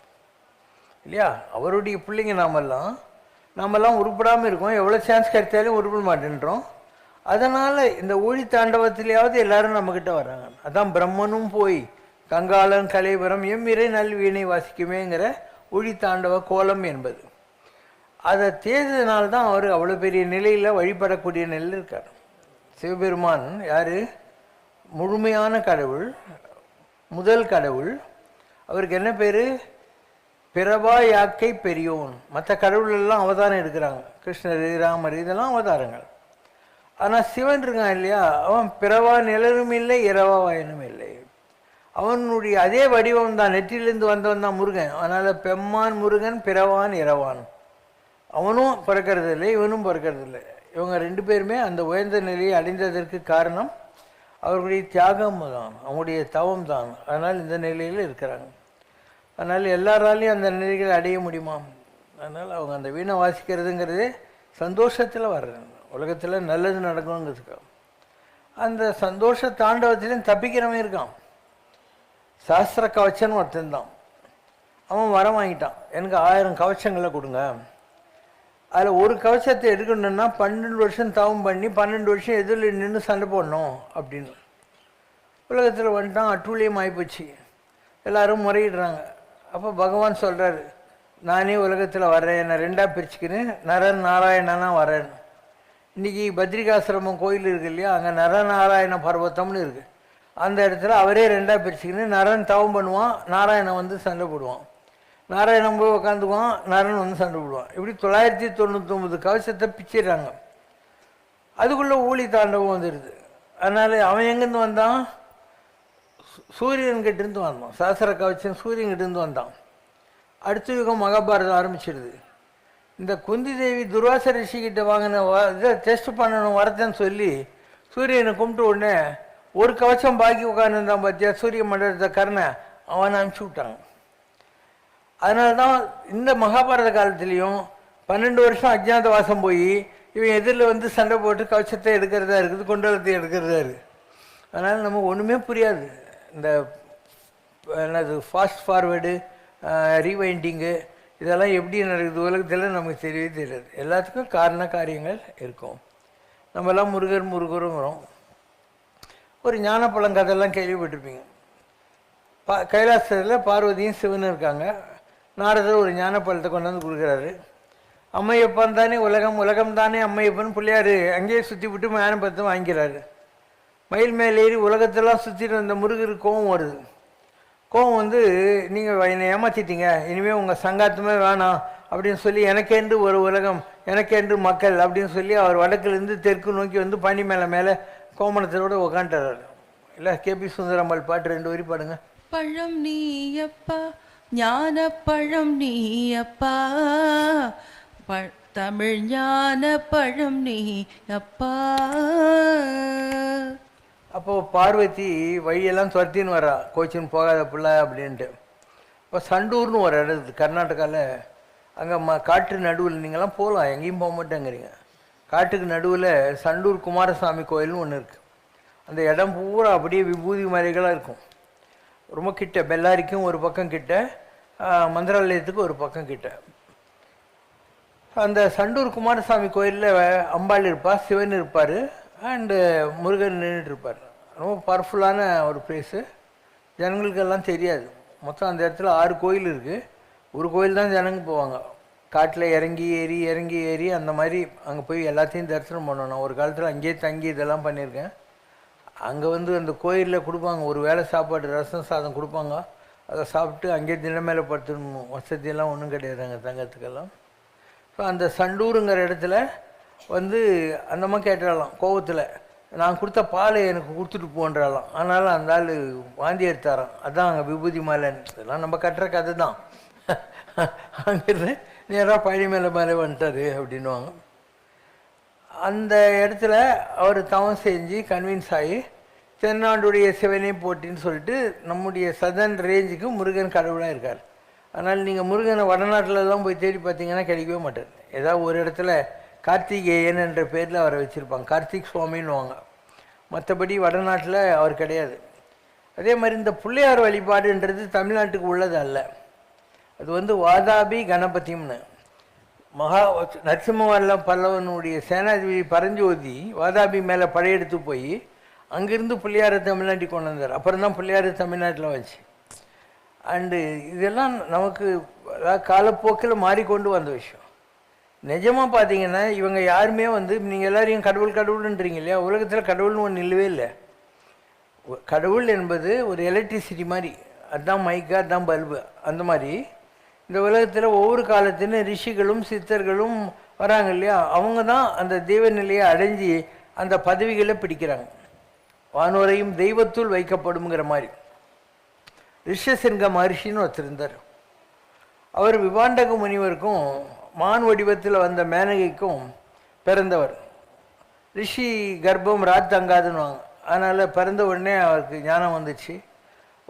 இல்லையா? அவருடைய பிள்ளைங்க நாமெல்லாம் உருப்படாமல் இருக்கோம், எவ்வளோ சான்ஸ் கிடைச்சாலும் உருப்பட மாட்டேன்றோம். அதனால் இந்த ஊழி தாண்டவத்திலேயாவது எல்லாரும் நம்மக்கிட்ட வராங்க. அதான் பிரம்மனும் போய் கங்காளன் கலைவரம் இறை நல் வீணை வாசிக்குமேங்கிற ஊழி தாண்டவ கோலம் என்பது. அதை தேர்ந்ததுனால்தான் அவர் அவ்வளோ பெரிய நிலையில் வழிபடக்கூடிய நிலையில் இருக்கார். சிவபெருமான் யார்? முழுமையான கடவுள், முதல் கடவுள். அவருக்கு என்ன பேர்? பிறவா யாக்கை பெரியோன். மற்ற கடவுளெல்லாம் அவதாரம் எடுக்கிறாங்க, கிருஷ்ணர், ராமர், இதெல்லாம் அவதாரங்கள். ஆனால் சிவன் இருக்கான் இல்லையா, அவன் பிறவா நிழலும் இல்லை, இரவா வாயனும் இல்லை. அவனுடைய அதே வடிவம் தான், நெற்றிலிருந்து வந்தவன் தான் முருகன். அதனால் பெம்மான் முருகன், பிறவான் இரவான். அவனும் பிறக்கிறது இல்லை, இவனும் பிறக்கிறது இல்லை. இவங்க 2 பேருமே அந்த உயர்ந்த நிலையை அடைந்ததற்கு காரணம் அவர்களுடைய தியாகம் தான், அவங்களுடைய தவம் தான். அதனால் இந்த நிலையில் இருக்கிறாங்க. அதனால் எல்லாராலையும் அந்த நிலைகளை அடைய முடியுமா? அதனால் அவங்க அந்த வீணை வாசிக்கிறதுங்கிறது சந்தோஷத்தில் வர்றாங்க. உலகத்தில் நல்லது நடக்கணுங்கிறதுக்காக அந்த சந்தோஷ தாண்டவத்திலையும் தப்பிக்கிறவன் இருக்கான். சாஸ்திர கவச்சன்னு ஒருத்தன் தான். அவன் வரம் வாங்கிட்டான், எனக்கு 1000 கவச்சங்களை கொடுங்க. அதில் ஒரு கவச்சத்தை எடுக்கணுன்னா 12 வருஷம் தவம் பண்ணி 12 வருஷம் எதிரில் நின்று சண்டை போடணும் அப்படின்னு. உலகத்தில் வந்துட்டான், அட்டூழியம் ஆகிப்போச்சு, எல்லோரும் முறையிடுறாங்க. அப்போ பகவான் சொல்கிறாரு, நானே உலகத்தில் வர்றேன், என்னை 2ஆக பிரிச்சுக்கின்னு நரன் நாராயணனா வரேன். இன்றைக்கி பத்ரிகாசிரமம் கோயில் இருக்குது இல்லையா, அங்கே நரநாராயண பர்வத்தம்னு இருக்குது. அந்த இடத்துல அவரே 2ஆக பிரிச்சுக்கின்னு நரன் தவம் பண்ணுவான், நாராயணன் வந்து சண்டை போடுவான். நாராயணன் போய் உட்காந்துக்குவான், நரன் வந்து சண்டை போடுவான். இப்படி 999 கவசத்தை பிச்சிடுறாங்க. அதுக்குள்ளே ஊழி தாண்டவம் வந்துடுது. அதனால் அவன் எங்கேருந்து வந்தான்? சூரியன்கிட்டேருந்து வந்தான். சாஸ்திர கவச்சன் சூரியன்கிட்டேருந்து வந்தான். அடுத்த யுகம் மகாபாரதம் ஆரம்பிச்சிடுது. இந்த குந்தி தேவி துர்வாச ரிஷிக்கிட்ட வாங்கின இதை டெஸ்ட் பண்ணணும் வரத்தேன்னு சொல்லி சூரியனை கும்பிட்டு உடனே ஒரு கவச்சம் பாக்கி உட்காந்துருந்தான் பார்த்தியா, சூரிய மண்டலத்தை கர்ண அவனை அனுப்பிச்சி விட்டாங்க. அதனால தான் இந்த மகாபாரத காலத்துலேயும் 12 வருஷம் அஜ்ஞாத வாசம் போய் இவன் எதிரில் வந்து சண்டை போட்டு கவச்சத்தை எடுக்கிறதா இருக்குது, கொண்டலத்தை எடுக்கிறதா இருக்குது. அதனால் நமக்கு ஒன்றுமே புரியாது. இந்த என்னது ஃபாஸ்ட் ஃபார்வேர்டு, ரீவைண்டிங்கு இதெல்லாம் எப்படி நடக்குது உலகத்தில் நமக்கு தெரியவே தெரியாது. எல்லாத்துக்கும் காரண காரியங்கள் இருக்கும். நம்மெல்லாம் முருகருங்கிறோம். ஒரு ஞானப்பழம் கதையெல்லாம் கேள்விப்பட்டிருப்பீங்க. கைலாசத்தில் பார்வதியும் சிவனும் இருக்காங்க. நாரதர் ஒரு ஞானப்பழத்தை கொண்டு வந்து கொடுக்குறாரு. அம்மையப்பன் தானே உலகம், உலகம் தானே அம்மையப்பன் பிள்ளையார் அங்கேயே சுற்றி விட்டு ஞானப்பழத்தை வாங்கிக்கிறாரு. மயில் மேலே ஏறி உலகத்தெல்லாம் சுற்றிட்டு வந்த முருகருக்கு கோபம் வருது. கோபம் வந்து, நீங்கள் என்னை ஏமாற்றிட்டீங்க, இனிமேல் உங்கள் சங்காத்தமே வேணாம் அப்படின்னு சொல்லி எனக்கென்று ஒரு உலகம், எனக்கென்று மக்கள் அப்படின்னு சொல்லி அவர் வடக்குலேருந்து தெற்கு நோக்கி வந்து பனி மேலே கோமணத்தோடு உக்காண்டார். இல்லை, கேபி சுந்தரம்மாள் பாட்டு 2 வரி பாடுங்க. பழம் நீயப்பா ஞான பழம் நீயப்பா, தமிழ் ஞான பழம் நீயப்பா. அப்போது பார்வதி வழியெல்லாம் துரத்தின்னு வரா, கோச்சின்னு போகாத பிள்ளை அப்படின்ட்டு. இப்போ சண்டூர்னு ஒரு இடத்து கர்நாடகாவில், அங்கே காட்டு நடுவில் நீங்கள்லாம் போகலாம், எங்கேயும் போக மாட்டேங்கிறீங்க. காட்டுக்கு நடுவில் சண்டூர் குமாரசாமி கோயில்னு ஒன்று இருக்குது. அந்த இடம் பூரா அப்படியே விபூதி மலைகளாக இருக்கும். ரொம்ப கிட்ட, பெல்லாரிக்கும் ஒரு பக்கம் கிட்ட, மந்திராலயத்துக்கு ஒரு பக்கம் கிட்ட. அந்த சண்டூர் குமாரசாமி கோயிலில் அம்பாள் இருப்பார், சிவன் இருப்பார், அண்டு முருகன் நின்றுட்டு இருப்பார். ரொம்ப பவர்ஃபுல்லான ஒரு பிளேஸு. ஜனங்களுக்கெல்லாம் தெரியாது. மொத்தம் அந்த இடத்துல 6 கோயில் இருக்குது. ஒரு கோயில் தான் ஜனங்க போவாங்க. காட்டில் இறங்கி ஏறி அந்த மாதிரி அங்கே போய் எல்லாத்தையும் தரிசனம் பண்ணணும். நான் ஒரு காலத்தில் அங்கேயே தங்கி இதெல்லாம் பண்ணியிருக்கேன். அங்கே வந்து அந்த கோயிலில் கொடுப்பாங்க, ஒரு வேளை சாப்பாடு, ரசம் சாதம் கொடுப்பாங்க. அதை சாப்பிட்டு அங்கேயே தின மேலே படுத்துடணும். வசதியெல்லாம் ஒன்றும் கிடையாது அங்கே தங்கத்துக்கெல்லாம். ஸோ அந்த சண்டூருங்கிற இடத்துல வந்து அந்தம்மா கேட்டாலாம் கோவத்தில், நான் கொடுத்த பாலை எனக்கு கொடுத்துட்டு போன்றாலாம். ஆனாலும் அந்த ஆள் வாந்தி எடுத்தாராம். அதுதான் அங்கே விபூதி மாலைன்னு. இதெல்லாம் நம்ம கட்டுற கதை தான். அங்கேருந்து நேராக பழனி மேலே வந்துட்டார் அப்படின்வாங்க. அந்த இடத்துல அவர் தவம் செஞ்சு கன்வின்ஸ் ஆகி தென்னாடுடைய சிவனே போட்டின்னு சொல்லிட்டு நம்முடைய சதன் ரேஞ்சுக்கு முருகன் கடவுளாக இருக்கார். அதனால் நீங்கள் முருகனை வடநாட்டிலலாம் போய் தேடி பார்த்தீங்கன்னா கிடைக்கவே மாட்டார். ஏதாவது ஒரு இடத்துல கார்த்திகேயன் என்ற பேரில் அவரை வச்சுருப்பாங்க, கார்த்திக் சுவாமின்னுவாங்க. மற்றபடி வடநாட்டில் அவர் கிடையாது. அதே மாதிரி இந்த பிள்ளையார் வழிபாடுன்றது தமிழ்நாட்டுக்கு உள்ளது அல்ல. அது வந்து வாதாபி கணபதியம்னு நரசிம்மவல்ல பல்லவனுடைய சேனாதிபதி பரஞ்சோதி வாதாபி மேலே படையெடுத்து போய் அங்கேருந்து பிள்ளையாரை தமிழ்நாட்டுக்கு கொண்டு வந்தார். அப்புறம் தான் பிள்ளையார் தமிழ்நாட்டில் வச்சு. அண்டு இதெல்லாம் நமக்கு காலப்போக்கில் மாறிக்கொண்டு வந்த விஷயம். நிஜமாக பார்த்தீங்கன்னா இவங்க யாருமே வந்து, நீங்கள் எல்லாரையும் கடவுள்ன்றீங்க இல்லையா, உலகத்தில் கடவுள்னு ஒன்று இல்லவே இல்லை. கடவுள் என்பது ஒரு எலக்ட்ரிசிட்டி மாதிரி. அதுதான் மைக்கு, அதுதான் பல்பு. அந்த மாதிரி இந்த உலகத்தில் ஒவ்வொரு காலத்திலும் ரிஷிகளும் சித்தர்களும் வராங்க இல்லையா, அவங்க தான் அந்த தெய்வ நிலையை அடைஞ்சி அந்த பதவிகளை பிடிக்கிறாங்க. வானோரையும் தெய்வத்துள் வைக்கப்படுங்கிற மாதிரி. ரிஷசிங்க மகர்ஷின்னு ஒருத்தர். அவர் விவாண்டக முனிவருக்கும் மான் வடிவத்தில் வந்த மேனகைக்கும் பிறந்தவர். ரிஷி கர்ப்பம் ராத் தங்காதுன்னு வாங்க. அதனால் பிறந்த உடனே அவருக்கு ஞானம் வந்துச்சு.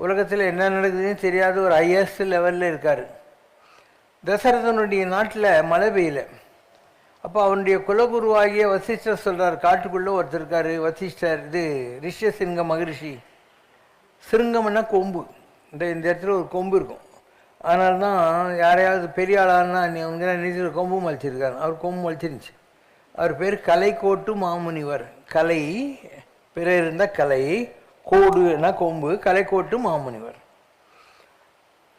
உலகத்தில் என்ன நடக்குதுன்னு தெரியாத ஒரு ஹையஸ்ட் லெவலில் இருக்கார். தசரதனுடைய நாட்டில் மழை பெய்யல. அப்போ அவனுடைய குலகுருவாகிய வசிஷ்டர் சொல்கிறார், காட்டுக்குள்ளே ஒருத்தர் இருக்கார் வசிஷ்டர், இது ரிஷ்யசிங்க மகரிஷி. சிருங்கம்னா கொம்பு, இந்த இடத்துல ஒரு கொம்பு இருக்கும். அதனால தான் யாரையாவது பெரிய ஆளானா நீ அவங்க நினைச்சு கொம்பு மலிச்சிருக்காரு. அவர் கொம்பு மலிச்சிருந்துச்சு. அவர் பேர் கலைக்கோட்டு மாமுனிவர். கலை பிற இருந்த கலை, கோடுனா கொம்பு, கலைக்கோட்டு மாமுனிவர்.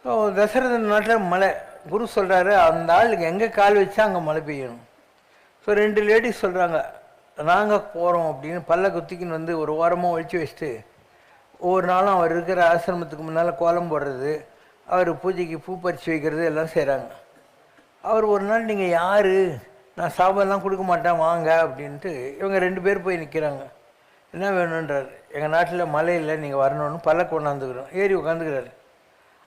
ஸோ தசரதன் நாட்டில் மழை. குரு சொல்கிறாரு, அந்த ஆளுக்கு எங்கே கால் வச்சா அங்கே மழை பெய்யணும். ஸோ 2 லேடிஸ் சொல்கிறாங்க, நாங்கள் போகிறோம் அப்படின்னு பல்ல குத்திக்கின்னு வந்து ஒரு ஓரமாக ஒழிச்சு வச்சுட்டு ஒவ்வொரு நாளும் அவர் இருக்கிற ஆசிரமத்துக்கு முன்னால் கோலம் போடுறது, அவர் பூஜைக்கு பூ பறித்து வைக்கிறது எல்லாம் செய்கிறாங்க. அவர் ஒரு நாள், நீங்கள் யார், நான் சாப்பாடெல்லாம் கொடுக்க மாட்டேன் வாங்க அப்படின்ட்டு இவங்க 2 பேர் போய் நிற்கிறாங்க. என்ன வேணுன்றார். எங்கள் நாட்டில் மழை இல்லை, நீங்கள் வரணும்னு பல்ல கொண்டாந்துக்கிறோம். ஏறி உட்காந்துக்கிறாரு.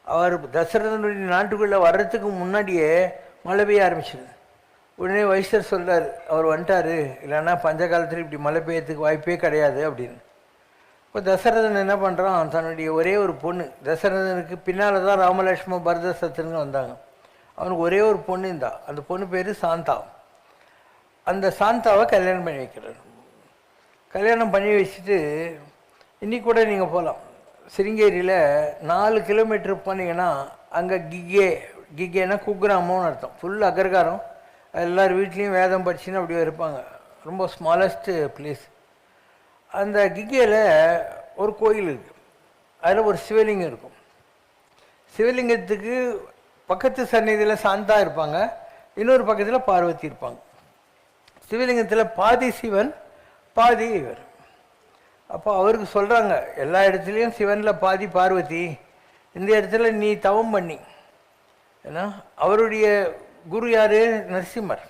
அவர் தசரதனுடைய நாட்டுக்குள்ளே வர்றதுக்கு முன்னாடியே மழை பெய்ய ஆரம்பிச்சிடுது. உடனே வைஷ்ணர் சொல்கிறார், அவர் வந்துட்டார், இல்லைன்னா பஞ்ச காலத்தில் இப்படி மழை பெய்யறதுக்கு வாய்ப்பே கிடையாது அப்படின்னு. இப்போ தசரதன் என்ன பண்ணுறான், தன்னுடைய ஒரே ஒரு பொண்ணு, தசரதனுக்கு பின்னால் தான் ராமலட்சும பரத சத்ருங்க வந்தாங்க. அவனுக்கு ஒரே ஒரு பொண்ணு இருந்தா. அந்த பொண்ணு பேர் சாந்தா. அந்த சாந்தாவை கல்யாணம் பண்ணி வைக்கிறார். கல்யாணம் பண்ணி வச்சுட்டு இன்னைக்கு கூட நீங்கள் போகலாம். சிருங்கேரியில் 4 கிலோமீட்டர் போனீங்கன்னா அங்கே கிகேனா குக்கிராமம்னு அர்த்தம். ஃபுல் அகர்காரம். எல்லார் வீட்லேயும் வேதம் படிச்சுன்னு அப்படியே இருப்பாங்க. ரொம்ப ஸ்மாலஸ்ட்டு பிளேஸ். அந்த கிகேயில் ஒரு கோயில் இருக்குது. அதில் ஒரு சிவலிங்கம் இருக்கும். சிவலிங்கத்துக்கு பக்கத்து சந்நிதியில் சாந்தா இருப்பாங்க, இன்னொரு பக்கத்தில் பார்வதி இருப்பாங்க. சிவலிங்கத்தில் பாதி சிவன் பாதி இவர். அப்போ அவருக்கு சொல்கிறாங்க, எல்லா இடத்துலையும் சிவனில் பாதி பார்வதி, இந்த இடத்துல நீ தவம் பண்ணி. ஏன்னா அவருடைய குரு யார், நரசிம்மர்.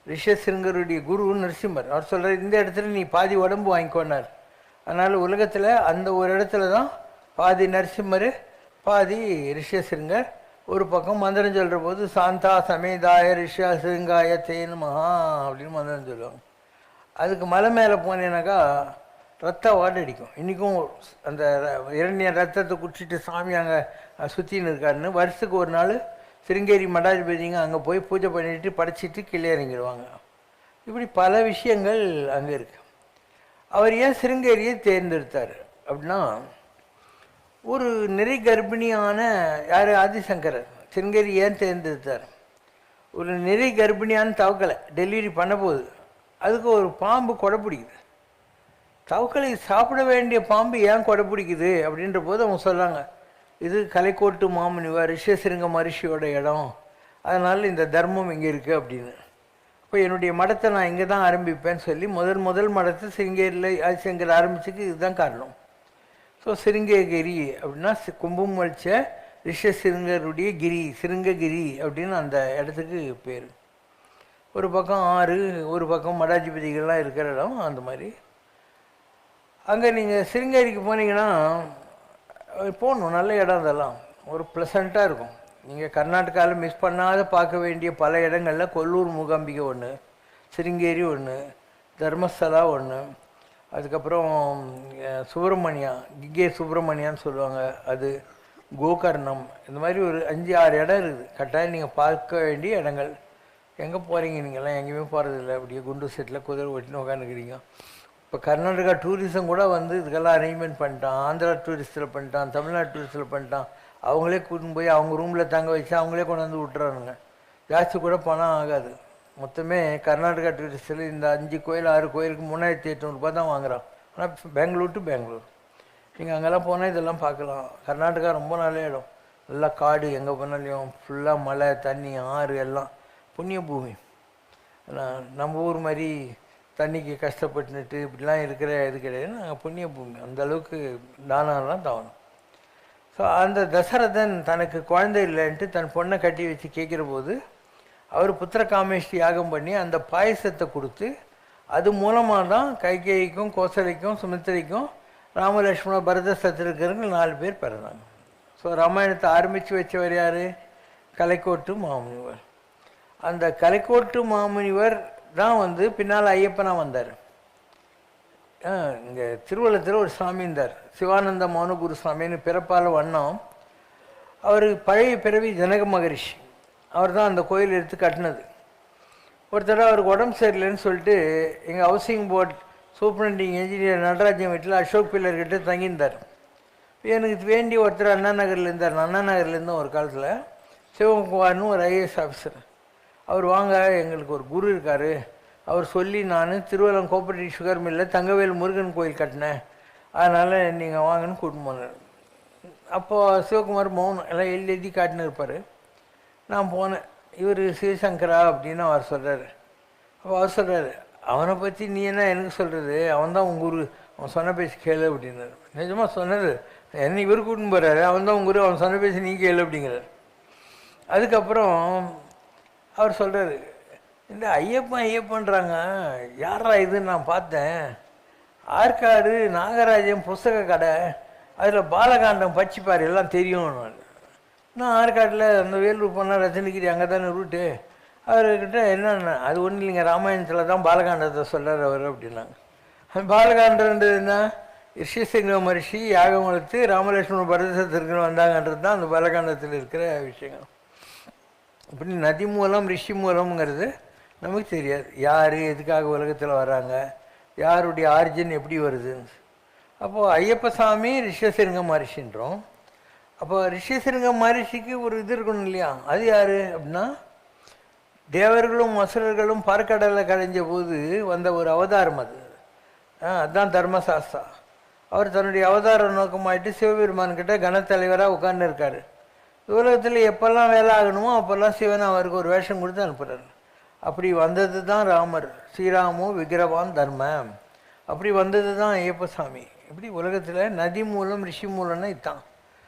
ரிஷசிருங்கருடைய குரு நரசிம்மர். அவர் சொல்கிறார், இந்த இடத்துல நீ பாதி உடம்பு வாங்கிக்கோனார். அதனால் உலகத்தில் அந்த ஒரு இடத்துல தான் பாதி நரசிம்மர் பாதி ரிஷசிருங்கர். ஒரு பக்கம் மந்திரம் சொல்கிற போது சாந்தா சமேதாய ரிஷசிருங்காய தேன் மகா அப்படின்னு மந்திரம் சொல்லுவாங்க. அதுக்கு மலை மேலே போனேனாக்கா ரத்த வாடடிக்கும். இன்றைக்கும் அந்த இரண்ய ரத்தத்தை குடிச்சிட்டு சாமி அங்கே சுற்றின்னு இருக்காருன்னு வருஷத்துக்கு ஒரு நாள் சிருங்கேரி மடாதிபதிங்க அங்கே போய் பூஜை பண்ணிட்டு படைச்சிட்டு கீழே இறங்கிடுவாங்க. இப்படி பல விஷயங்கள் அங்கே இருக்கு. அவர் ஏன் சிருங்கேரியை தேர்ந்தெடுத்தார் அப்படின்னா, ஒரு நிறை கர்ப்பிணியான யார், ஆதிசங்கரர் சிருங்கேரி ஏன் தேர்ந்தெடுத்தார். ஒரு நிறை கர்ப்பிணியான தவக்கலை டெலிவரி பண்ண போகுது. அதுக்கு ஒரு பாம்பு கொடை பிடிக்குது. தவக்கலை சாப்பிட வேண்டிய பாம்பு ஏன் கொடை பிடிக்குது அப்படின்ற போது அவங்க சொல்கிறாங்க, இது கலைக்கோட்டு மாமுனிவர் ரிஷசிருங்க மரிஷியோட இடம், அதனால் இந்த தர்மம் இங்கே இருக்குது அப்படின்னு. இப்போ என்னுடைய மடத்தை நான் இங்கே தான் ஆரம்பிப்பேன்னு சொல்லி முதல் மடத்தை சிருங்கேரியில் ஆதிசங்கர் ஆரம்பிச்சுக்கு இதுதான் காரணம். ஸோ சிருங்ககிரி அப்படின்னா கும்பம் வலிச்ச ரிஷசிருங்கருடைய கிரி, சிருங்ககிரி அப்படின்னு அந்த இடத்துக்கு பேர். ஒரு பக்கம் ஆறு, ஒரு பக்கம் மடாதிபதிகள்லாம் இருக்கிற இடம். அந்த மாதிரி அங்கே நீங்கள் சிருங்கேரிக்கு போனீங்கன்னா போகணும், நல்ல இடம். அதெல்லாம் ஒரு ப்ளசண்ட்டாக இருக்கும். நீங்கள் கர்நாடகாவில் மிஸ் பண்ணாத பார்க்க வேண்டிய பல இடங்களில் கொல்லூர் மூகாம்பிகை ஒன்று, சிருங்கேரி ஒன்று, தர்மஸ்தலா ஒன்று, அதுக்கப்புறம் சுப்பிரமணியா, கிகே சுப்பிரமணியான்னு சொல்லுவாங்க, அது கோகர்ணம். இந்த மாதிரி ஒரு 5-6 இடம் இருக்குது. கட்டாயம் நீங்கள் பார்க்க வேண்டிய இடங்கள். எங்கே போகிறீங்க நீங்கள்லாம்? எங்கேயுமே போகிறதில்ல. அப்படியே குண்டு செட்டில் குதிரை ஓட்டின்னு உட்காந்துக்கிறீங்க. இப்போ கர்நாடகா டூரிசம் கூட வந்து இதுக்கெல்லாம் அரேஞ்ச்மெண்ட் பண்ணிட்டான். ஆந்திரா டூரிஸ்ட்டில் பண்ணிட்டான், தமிழ்நாடு டூரிஸ்ட்டில் பண்ணிட்டான். அவங்களே கூட்டின்னு போய் அவங்க ரூமில் தங்க வச்சு அவங்களே கொண்டு வந்து விட்டுறானுங்க. ஜாஸ்தி கூட பணம் ஆகாது. மொத்தமே கர்நாடகா டூரிஸ்ட்டில் இந்த 5 கோயில் 6 கோயிலுக்கு 3800 ரூபாய் தான் வாங்குகிறான். ஆனால் பெங்களூர் டு பெங்களூர் நீங்கள் அங்கெல்லாம் போனால் இதெல்லாம் பார்க்கலாம். கர்நாடகா ரொம்ப நல்ல இடம். நல்லா காடு, எங்கே போனாலையும் ஃபுல்லாக மலை, தண்ணி, ஆறு எல்லாம் புண்ணிய பூமி. நம்ம ஊர் மாதிரி தண்ணிக்கு கஷ்டப்பட்டுட்டு இப்படிலாம் இருக்கிற இது கிடையாது. நாங்கள் புண்ணிய பூமி. அந்தளவுக்கு தானம்லாம் தவணும். ஸோ அந்த தசரதன் தனக்கு குழந்தை இல்லைன்ட்டு தன் பொண்ணை கட்டி வச்சு கேட்குற போது அவர் புத்திர காமேஷ்டி யாகம் பண்ணி அந்த பாயசத்தை கொடுத்து அது மூலமாக தான் கைகேயிக்கும் கோசலைக்கும் சுமித்திரைக்கும் ராமலட்சுமண பரத சத்ருக்கருங்க 4 பேர் பிறந்தாங்க. ஸோ ராமாயணத்தை ஆரம்பித்து வச்சவர் யார்? கலைக்கோட்டு மாமுனிவர். அந்த கலைக்கோட்டு மாமுனிவர் தான் வந்து பின்னால் ஐயப்பனாக வந்தார். இங்கே திருவள்ளத்தில் ஒரு சாமி இருந்தார், சிவானந்த மௌனகுரு சாமின்னு, பிறப்பால் வண்ணம். அவர் பழைய பிறவி ஜனக மகரிஷி. அவர் தான் அந்த கோயில் எடுத்து கட்டினது. ஒருத்தர் அவருக்கு உடம்பு சரியில்லைன்னு சொல்லிட்டு எங்கள் housing board superintending engineer Natarajan வீட்டில் அசோக் பில்லர்கிட்ட தங்கியிருந்தார். எனக்கு வேண்டி ஒருத்தர் அண்ணா நகரில் இருந்தார். அண்ணா நகர்லேருந்து ஒரு காலத்தில் சிவகுமார்னு ஒரு ஐஏஎஸ் ஆஃபீஸர். அவர் வாங்க, எங்களுக்கு ஒரு குரு இருக்கார், அவர் சொல்லி நான் திருவள்ளம் கோஆபரேட்டிவ் சுகர் மில்லில் தங்கவேல் முருகன் கோயில் கட்டினேன், அதனால் நீங்கள் வாங்கன்னு கூட்டின்னு போனார். அப்போது சிவகுமார் மௌனம் எல்லாம் எழுதி காட்டின்னு இருப்பார். நான் போனேன். இவர் சிவசங்கரா அப்படின்னு அவர் சொல்கிறார். அப்போ அவர் சொல்கிறார், அவனை பற்றி நீ என்ன எனக்கு சொல்கிறது, அவன் தான் உன் குரு, அவன் சொன்ன பேசி கேளு அப்படின்னாரு. நிஜமாக சொன்னார். என்ன இவர் கூட்டின்னு போகிறாரு, அவன் தான் உன் குரு, அவன் சொன்ன பேசி நீ கேளு அப்படிங்கிறார். அதுக்கப்புறம் அவர் சொல்கிறாரு, இந்த ஐயப்பன்றாங்க, யாரா இதுன்னு நான் பார்த்தேன், ஆற்காடு நாகராஜன் புஸ்தக கடை, அதில் பாலகாண்டம் பச்சிப்பார் எல்லாம் தெரியும். நான் ஆற்காட்டில் அந்த வேலூர் போனால் ரத்தனகிரி அங்கே தானே ரூட்டு, அவர்கிட்ட என்னென்ன அது ஒன்றும் இல்லைங்க, ராமாயணத்தில் தான் பாலகாண்டத்தை சொல்கிறார் அவர் அப்படின்னாங்க. அந்த பாலகாண்டன்றது என்ன, ரிஷிசிங்க மரிஷி யாகம் வளர்த்து ராமலட்சுமண பரதத்திற்கு வந்தாங்கன்றது தான் அந்த பாலகாண்டத்தில் இருக்கிற விஷயங்கள். இப்படி நதி மூலம் ரிஷி மூலம்ங்கிறது நமக்கு தெரியாது. யார் எதுக்காக உலகத்தில் வராங்க, யாருடைய ஆரிஜின் எப்படி வருதுன்னு. அப்போது ஐயப்ப சாமி ரிஷசிருங்க மரிஷின்றோம். அப்போ ரிஷசிருங்க மரிஷிக்கு ஒரு இது இருக்கணும் இல்லையா, அது யார் அப்படின்னா, தேவர்களும் அசுரர்களும் பார்க்கடலை கடைஞ்ச போது வந்த ஒரு அவதாரம் அது. அதுதான் தர்மசாஸ்திரா. அவர் தன்னுடைய அவதார நோக்கமாயிட்டு சிவபெருமான்கிட்ட கனத்தலைவராக உட்கார்ந்து இருக்கார். உலகத்தில் எப்பெல்லாம் வேலை ஆகணுமோ அப்போல்லாம் சிவன் அவருக்கு ஒரு வேஷம் கொடுத்து அனுப்புகிறார். அப்படி வந்தது தான் ராமர், ஸ்ரீராமோ விக்கிரவான் தர்மம். அப்படி வந்தது தான் ஐயப்ப சாமி. இப்படி உலகத்தில் நதி மூலம் ரிஷி மூலம்னா இதுதான்.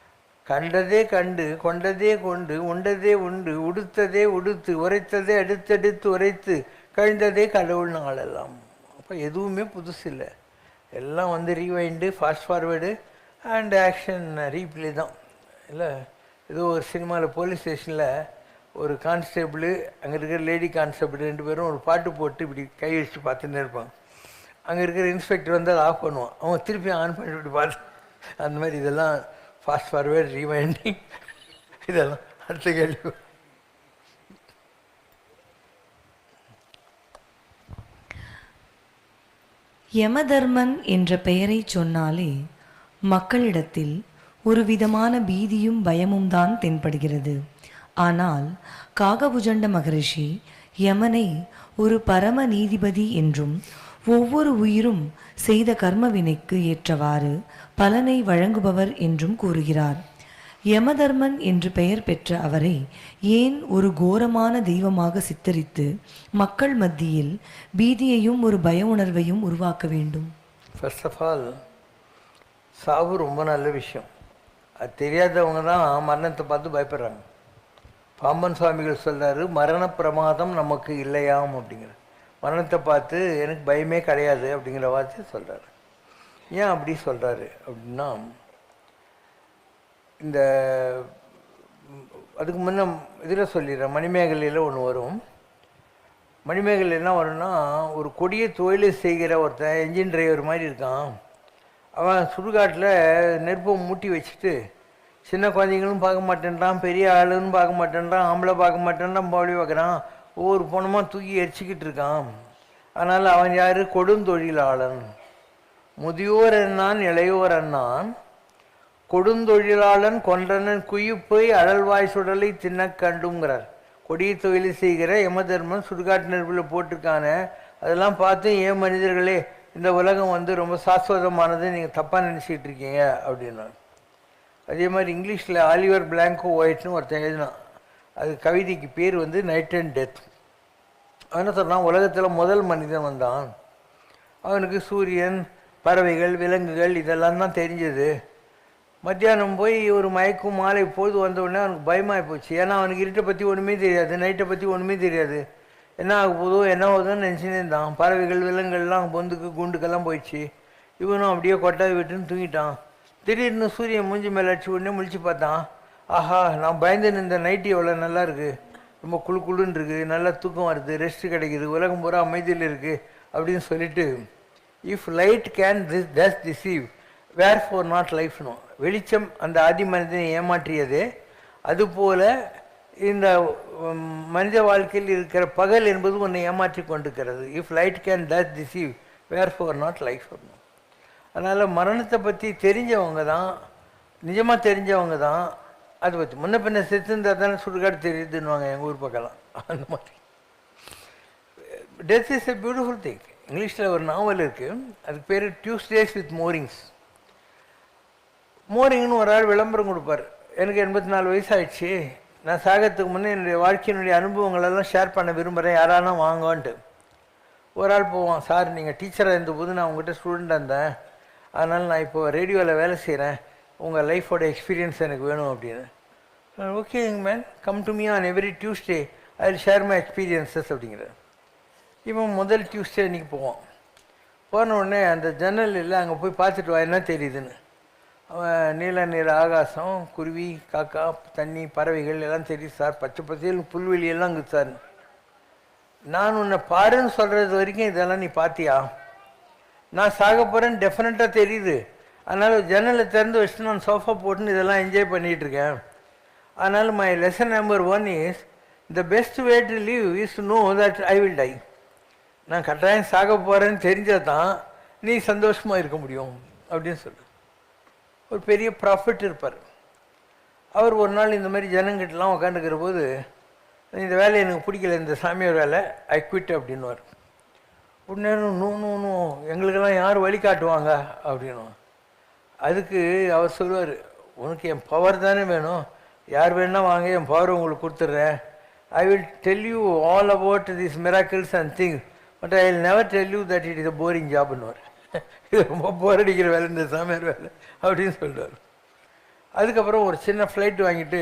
கண்டதே கண்டு, கொண்டதே கொண்டு, உண்டதே உண்டு, உடுத்ததே உடுத்து, உரைத்ததே அடுத்தடுத்து உரைத்து, கழிந்ததே கடவுள் நாளெல்லாம். அப்போ எதுவுமே புதுசு இல்லை, எல்லாம் வந்து rewind, fast forward and action replay தான். இல்லை, ஏதோ ஒரு சினிமாவில் போலீஸ் ஸ்டேஷனில் ஒரு கான்ஸ்டேபிள், அங்கே இருக்கிற லேடி கான்ஸ்டேபிள் 2 பேரும் ஒரு பாட்டு போட்டு இப்படி கை வச்சு பார்த்துன்னே இருப்பாங்க. அங்கே இருக்கிற இன்ஸ்பெக்டர் வந்து அதை ஆஃப் பண்ணுவான், அவன் திருப்பி ஆன் பண்ணி இப்படி பார்த்து. அந்த மாதிரி இதெல்லாம் ஃபாஸ்ட் ஃபார்வேர்ட், ரீவைண்டிங், இதெல்லாம். அடுத்த கேள்வி. யமதர்மன் என்ற பெயரை சொன்னாலே மக்களிடத்தில் ஒரு விதமான பீதியும் பயமும் தான் தென்படுகிறது. ஆனால் காகபுஜண்ட மகரிஷி யமனை ஒரு பரம நீதிபதி என்றும் ஒவ்வொரு உயிரும் செய்த கர்ம வினைக்கு ஏற்றவாறு பலனை வழங்குபவர் என்றும் கூறுகிறார். யமதர்மன் என்று பெயர் பெற்ற அவரை ஏன் ஒரு கோரமான தெய்வமாக சித்தரித்து மக்கள் மத்தியில் பீதியையும் ஒரு பய உணர்வையும் உருவாக்க வேண்டும்? ஃபர்ஸ்ட் ஆஃப் ஆல், சாவு ரொம்ப நல்ல விஷயம். அது தெரியாதவங்க தான் மரணத்தை பார்த்து பயப்படுறாங்க. பாம்பன் சுவாமிகள் சொல்கிறாரு, மரண பிரமாதம் நமக்கு இல்லையாம் அப்படிங்கிற. மரணத்தை பார்த்து எனக்கு பயமே கிடையாது அப்படிங்கிற வார்த்தை சொல்கிறாரு. ஏன் அப்படி சொல்கிறாரு அப்படின்னா, இந்த அதுக்கு முன்ன இதில் சொல்லிடுறேன், மணிமேகலையில் ஒன்று வரும். மணிமேகலை என்ன வரும்னா, ஒரு கொடிய தொழிலை செய்கிற ஒருத்தன் என்ஜின் டிரைவர் மாதிரி இருக்கான். அவன் சுடுகாட்டில் நெருப்பை மூட்டி வச்சுட்டு சின்ன குழந்தைங்களும் பார்க்க மாட்டேன்றான், பெரிய ஆளுன்னு பார்க்க மாட்டேன்றான், ஆம்பளை பார்க்க மாட்டேன்றான், பாடி பார்க்குறான், ஒவ்வொரு பொண்ணமாக தூக்கி எரிச்சிக்கிட்டு இருக்கான். அதனால் அவன் யார்? கொடுந்தொழிலாளன். முதியோர் என்னான் இளையோர் என்னான், கொடுந்தொழிலாளன் கொன்றனன் குயிப்பை அழல்வாய் சுடலை தின்ன கண்டுங்கிறார். கொடிய தொழிலை செய்கிற யமதர்மன் சுடுகாட்டு நெருப்பில் போட்டிருக்கான. அதெல்லாம் பார்த்து, ஏன் மனிதர்களே, இந்த உலகம் வந்து ரொம்ப சாஸ்வதமானது, நீங்கள் தப்பாக நினச்சிக்கிட்டு இருக்கீங்க அப்படின்னா. அதே மாதிரி இங்கிலீஷில் ஆலிவர் பிளாங்கோ ஒயிட்னு ஒருத்தன் எழுதினான். அது கவிதைக்கு பேர் வந்து நைட் அண்ட் டெத். அவன் என்ன சொன்னான், உலகத்தில் முதல் மனிதன் வந்தான், அவனுக்கு சூரியன், பறவைகள், விலங்குகள் இதெல்லாம் தான் தெரிஞ்சது. மத்தியானம் போய் ஒரு மயக்கும் மாலை பொழுது வந்தவுடனே அவனுக்கு பயமாகி போச்சு. ஏன்னா அவனுக்கு இருட்டை பற்றி ஒன்றுமே தெரியாது, நைட்டை பற்றி ஒன்றுமே தெரியாது. என்ன ஆக போதோ என்ன ஆகுதுன்னு நினச்சினே இருந்தான். பறவைகள், விலங்குகள்லாம் பொந்துக்கு குண்டுக்கெல்லாம் போயிடுச்சு. இவனும் அப்படியே கொட்டாய் விட்டுன்னு தூங்கிட்டான். திடீர்னு சூரியன் மூஞ்சி மேலே அடிச்சு உடனே முழிச்சு பார்த்தான். ஆஹா, நான் பயந்து நின்ற நைட்டு எவ்வளோ நல்லா இருக்குது, ரொம்ப குழுன்னு இருக்குது, நல்லா தூக்கம் வருது, ரெஸ்ட்டு கிடைக்குது, உலகம் பூரா அமைதியில் இருக்குது அப்படின்னு சொல்லிட்டு if light can thus deceive wherefore not life no. வெளிச்சம் அந்த ஆதி மனிதனை ஏமாற்றியது, அதுபோல இந்த மனித வாழ்க்கையில் இருக்கிற பகல் என்பது உன்னை ஏமாற்றி கொண்டிருக்கிறது. If light can thus deceive wherefore not life no. அதனால் மரணத்தை பற்றி தெரிஞ்சவங்க தான், நிஜமாக தெரிஞ்சவங்க தான் அதை பற்றி. முன்ன பின்ன செத்து இருந்தால் தானே சுடுகாடு தெரியுதுன்னுவாங்க எங்கள் ஊர் பக்கம்லாம். அந்த மாதிரி death is a beautiful thing. இங்கிலீஷில் ஒரு நாவல் இருக்குது, அதுக்கு பேர் டியூஸ்டேஸ் வித் மோரிங்ஸ். மோரிங்னு ஒரு ஆள் விளம்பரம் கொடுப்பார். எனக்கு 84 வயசாகிடுச்சு, நான் சாகத்துக்கு முன்னே என்னுடைய வாழ்க்கையினுடைய அனுபவங்களெல்லாம் ஷேர் பண்ண விரும்புகிறேன், யாரானா வாங்கன்ட்டு. ஒரு ஆள் போவான், சார் நீங்கள் டீச்சராக இருந்தபோது நான் உங்கள்கிட்ட ஸ்டூடெண்ட்டாக இருந்தேன், அதனால் நான் இப்போ ரேடியோவில் வேலை செய்கிறேன், உங்கள் லைஃபோட எக்ஸ்பீரியன்ஸ் எனக்கு வேணும் அப்படின்னு. Okay man, come to me on every Tuesday, I will share my experiences அப்படிங்கிற. இவன் முதல் டியூஸ்டே அன்றைக்கி போவான். போன உடனே அந்த ஜன்னல் இல்லை, அங்கே போய் பார்த்துட்டு வா என்ன தெரியுதுன்னு. அவன் நீல நீல ஆகாசம், குருவி, காக்கா, தண்ணி, பறவைகள் எல்லாம் தெரியுது சார், பச்சை பச்சையில் புல்வெளியெல்லாம் இருக்குது சார். நான் உன்னை பாருன்னு சொல்கிறது வரைக்கும் இதெல்லாம் நீ பார்த்தியா? நான் சாக போகிறேன்னு டெஃபினட்டாக தெரியுது, அதனால் ஜன்னலை திறந்து வச்சுட்டு நான் சோஃபா போட்டுன்னு இதெல்லாம் என்ஜாய் பண்ணிகிட்ருக்கேன். அதனால் my lesson number 1 is the best way to live is to know that I will tie. நான் கட்டாயம் சாக போகிறேன்னு தெரிஞ்சால் தான் நீ சந்தோஷமாக இருக்க முடியும் அப்படின்னு சொல்லு. ஒரு பெரிய ப்ராஃபிட் இருப்பார். அவர் ஒரு நாள் இந்த மாதிரி ஜனங்கிட்டலாம் உட்காந்துக்கிற போது, இந்த வேலை எனக்கு பிடிக்கல, இந்த சாமியார் வேலை, ஐ குவிட் அப்படின்னுவார். உடனே நோ நோ நோ, எங்களுக்கெல்லாம் யார் வழி காட்டுவாங்க அப்படின்னும். அதுக்கு அவர் சொல்லுவார், உனக்கு என் பவர் தானே வேணும், யார் வேணா வாங்க, என் பவர் உங்களுக்கு கொடுத்துட்றேன். I will tell you all about this miracles and things, but I will never tell you that it is a boring ஜாப்னுவார். இது ரொம்ப போர் அடிக்கிற வேலை இந்த சாமியார் வேலை அப்படின்னு சொல்லுவார். அதுக்கப்புறம் ஒரு சின்ன ஃப்ளைட் வாங்கிட்டு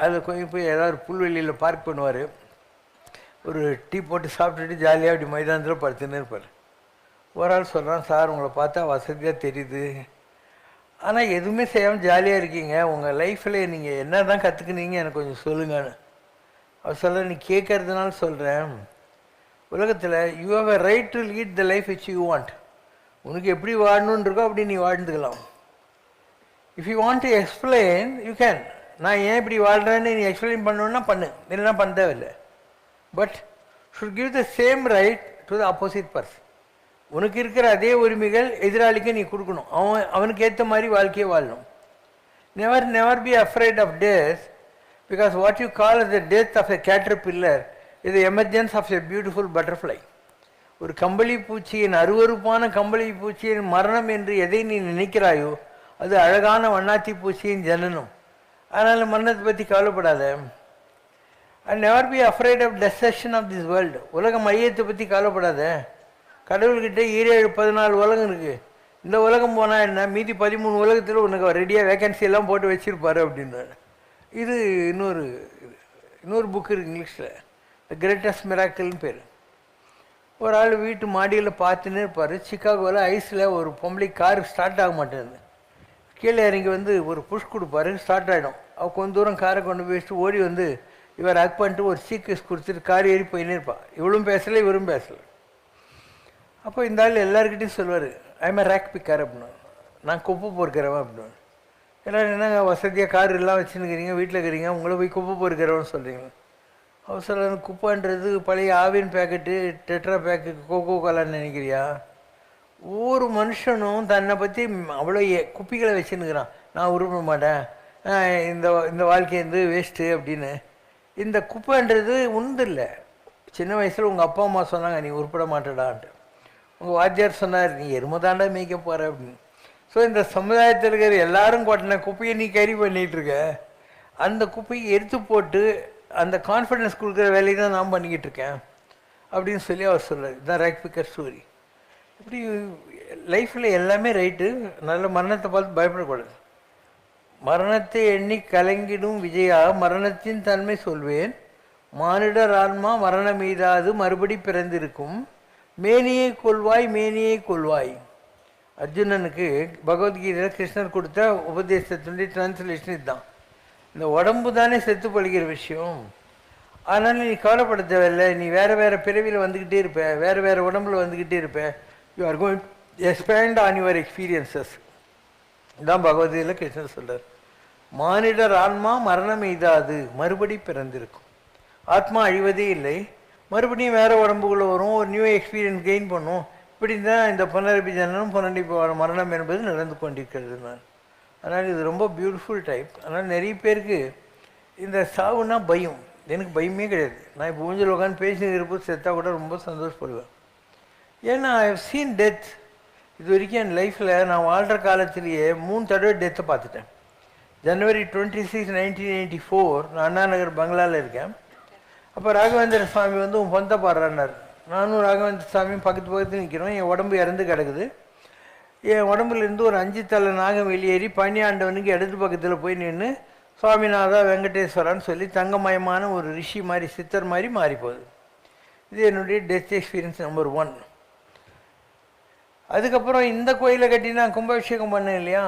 அதில் கொஞ்சம் போய் ஏதாவது புல்வெளியில் பார்க் பண்ணுவார். ஒரு டீ போட்டு சாப்பிட்டுட்டு ஜாலியாக அப்படி மைதானத்தில் படுத்துன்னு இருப்பார். ஒரு ஆள் சொல்கிறான், சார் உங்களை பார்த்தா வசதியாக தெரியுது, ஆனால் எதுவுமே செய்யாமல் ஜாலியாக இருக்கீங்க, உங்கள் லைஃப்பில் நீங்கள் என்ன தான் கற்றுக்குனீங்க எனக்கு கொஞ்சம் சொல்லுங்கன்னு. அவர் சொல்ல, நீ கேட்கறதுனால சொல்கிறேன், உலகத்தில் you have a right to lead the life which you want. உனக்கு எப்படி வாழணுன்னு இருக்கோ அப்படி நீ வாழ்ந்துக்கலாம். If you want to explain you can. நான் ஏன் இப்படி வாழ்கிறேன்னு நீ எக்ஸ்பிளைன் பண்ணணுன்னா பண்ணு, இல்லைன்னா பண்ண தேவையில்லை. But should give the same right to the opposite person. உனக்கு இருக்கிற அதே உரிமைகள் எதிராளிக்கு நீ கொடுக்கணும், அவனுக்கு ஏற்ற மாதிரி வாழ்க்கையை வாழணும். Never be afraid of death, because what you call as the death of a caterpillar is the emergence of a beautiful butterfly. ஒரு கம்பளி பூச்சியின், அருவருப்பான கம்பளி பூச்சியின் மரணம் என்று எதை நீ நினைக்கிறாயோ அது அழகான வண்ணாத்தி பூச்சியின் ஜனனம். அதனால் மரணத்தை பற்றி கவலைப்படாத. And never be afraid of destruction of this world. உலக மையத்தை பற்றி கவலைப்படாத. கடவுள்கிட்ட 14 உலகம் இருக்குது. இந்த உலகம் போனால் என்ன, மீதி 13 உலகத்தில் உனக்கு ரெடியாக வேக்கன்சி எல்லாம் போட்டு வச்சுருப்பாரு அப்படின்னு. இது இன்னொரு புக் இருக்குது இங்கிலீஷில், த கிரேட்டஸ்ட் மிராக்கிள்னு பேர். ஒரு ஆள் வீட்டு மாடியில் பார்த்துன்னு இருப்பார். சிக்காகோவில் ஐஸில் ஒரு பொம்பளை கார் ஸ்டார்ட் ஆக மாட்டேங்குது. கீழே இறங்கி வந்து ஒரு புஷ் கொடுப்பாரு, ஸ்டார்ட் ஆகிடும். அவள் கொஞ்சம் தூரம் காரை கொண்டு போய் வச்சுட்டு ஓடி வந்து இவர் ஹக் பண்ணிட்டு ஒரு சீக்கிஸ் கொடுத்துட்டு கார் ஏறி போயின்னு இருப்பாள். இவளும் பேசலை இவரும் பேசலை. அப்போ இந்த ஆள் எல்லாருக்கிட்டையும் சொல்லுவார், ஐம் ஏ ரேக் பிக்கர் அப்படின்னு, நான் குப்பை பொறுக்கிறவன் அப்படின்னு. எல்லோரும் என்னங்க வசதியாக கார் எல்லாம் வச்சுன்னுக்கிறீங்க, வீட்டில் இருக்கிறீங்க, உங்களை போய் குப்பை பொறுக்கிறவன்னு சொல்கிறீங்க. அவர் சொல்ல, குப்பைன்றது பழைய Aavin packet, tetra pack, coca கோலான்னு நினைக்கிறியா? ஒவ்வொரு மனுஷனும் தன்னை பற்றி அவ்வளோ குப்பிகளை வச்சுன்னுக்கிறான். நான் உருப்பட மாட்டேன், இந்த வாழ்க்கை வந்து வேஸ்ட்டு அப்படின்னு. இந்த குப்பைன்றது உண்டு இல்லை. சின்ன வயசில் உங்கள் அப்பா அம்மா சொன்னாங்க, நீ உருப்பட மாட்டேடான்ட்டு. உங்கள் வாத்தியார் சொன்னார், நீ எருமதாண்டா மேய்க்க போகிற அப்படின்னு. ஸோ இந்த சமுதாயத்தில் இருக்கிற எல்லாரும் கொட்டின குப்பையை நீ கேரி பண்ணிகிட்ருக்க. அந்த குப்பையை எடுத்து போட்டு அந்த கான்ஃபிடென்ஸ் கொடுக்குற வேலையை தான் நான் பண்ணிக்கிட்டு இருக்கேன் அப்படின்னு சொல்லி அவர் சொல்கிறார். இதுதான் ரேக் பிக்கர் ஸ்டோரி. இப்படி லைஃப்பில் எல்லாமே ரைட்டு. நல்ல மரணத்தை பார்த்து பயப்படக்கூடாது. மரணத்தை எண்ணி கலங்கிடும் விஜயா, மரணத்தின் தன்மை சொல்வேன், மானிடர் ஆன்மா மரணம் மீதாது மறுபடி பிறந்திருக்கும், மேனியை கொள்வாய் மேனியை கொள்வாய். அர்ஜுனனுக்கு பகவத்கீதையில் கிருஷ்ணர் கொடுத்த உபதேசத்தினுடைய டிரான்ஸ்லேஷன் இதுதான். இந்த உடம்பு தானே செத்து பழிக்கிற விஷயம், அதனால் நீ கவலைப்பட தேவையில்லை. நீ வேறு வேறு பிறவியில் வந்துக்கிட்டே இருப்ப, வேறு வேறு உடம்புல வந்துக்கிட்டே இருப்ப. You are going expand on your experiences. இதான் பகவத்கீதையில் கிருஷ்ணர் சொல்றார். மானிடர் ஆன்மா மரணம் எய்தாது, மறுபடி பிறந்திருக்கும். ஆத்மா அழிவதே இல்லை, மறுபடியும் வேறு உடம்புக்குள்ளே வரும், ஒரு நியூ எக்ஸ்பீரியன்ஸ் கெயின் பண்ணும். இப்படி தான் இந்த புனரபி ஜனனம் புனரபி மரணம் என்பது நடந்து கொண்டிருக்கிறது. அதனால் இது ரொம்ப பியூட்டிஃபுல் டைப். அதனால் நிறைய பேருக்கு இந்த சாவுன்னா பயம். எனக்கு பயமே கிடையாது. நான் இப்போ ஊஞ்சல் உட்காந்து பேசிக்கிறப்போ செத்தா கூட ரொம்ப சந்தோஷப்படுவேன். ஏன்னா ஐ ஹவ் சீன் டெத். இது வரைக்கும் என் லைஃப்பில் நான் வாழ்கிற காலத்திலேயே 3 தடவை டெத்தை பார்த்துட்டேன். ஜனவரி 26, 1984 நான் அண்ணா நகர் பங்களாவில் இருக்கேன். அப்போ ராகவேந்திர சுவாமி வந்து உன் பொந்த பாடுறான்னார். நானும் ராகவேந்திர சுவாமியும் பக்கத்து நிற்கிறோம். என் உடம்பு இறந்து கிடக்குது. என் உடம்புலேருந்து ஒரு 5 தலை நாகம் வெளியேறி பனியாண்டவனுக்கு இடது பக்கத்தில் போய் நின்று சுவாமிநாதா வெங்கடேஸ்வரான்னு சொல்லி தங்கமயமான ஒரு ரிஷி மாதிரி சித்தர் மாதிரி மாறி போகுது. இது என்னுடைய டெத் எக்ஸ்பீரியன்ஸ் நம்பர் 1. அதுக்கப்புறம் இந்த கோயிலை கட்டி நான் கும்பாபிஷேகம் பண்ணேன் இல்லையா,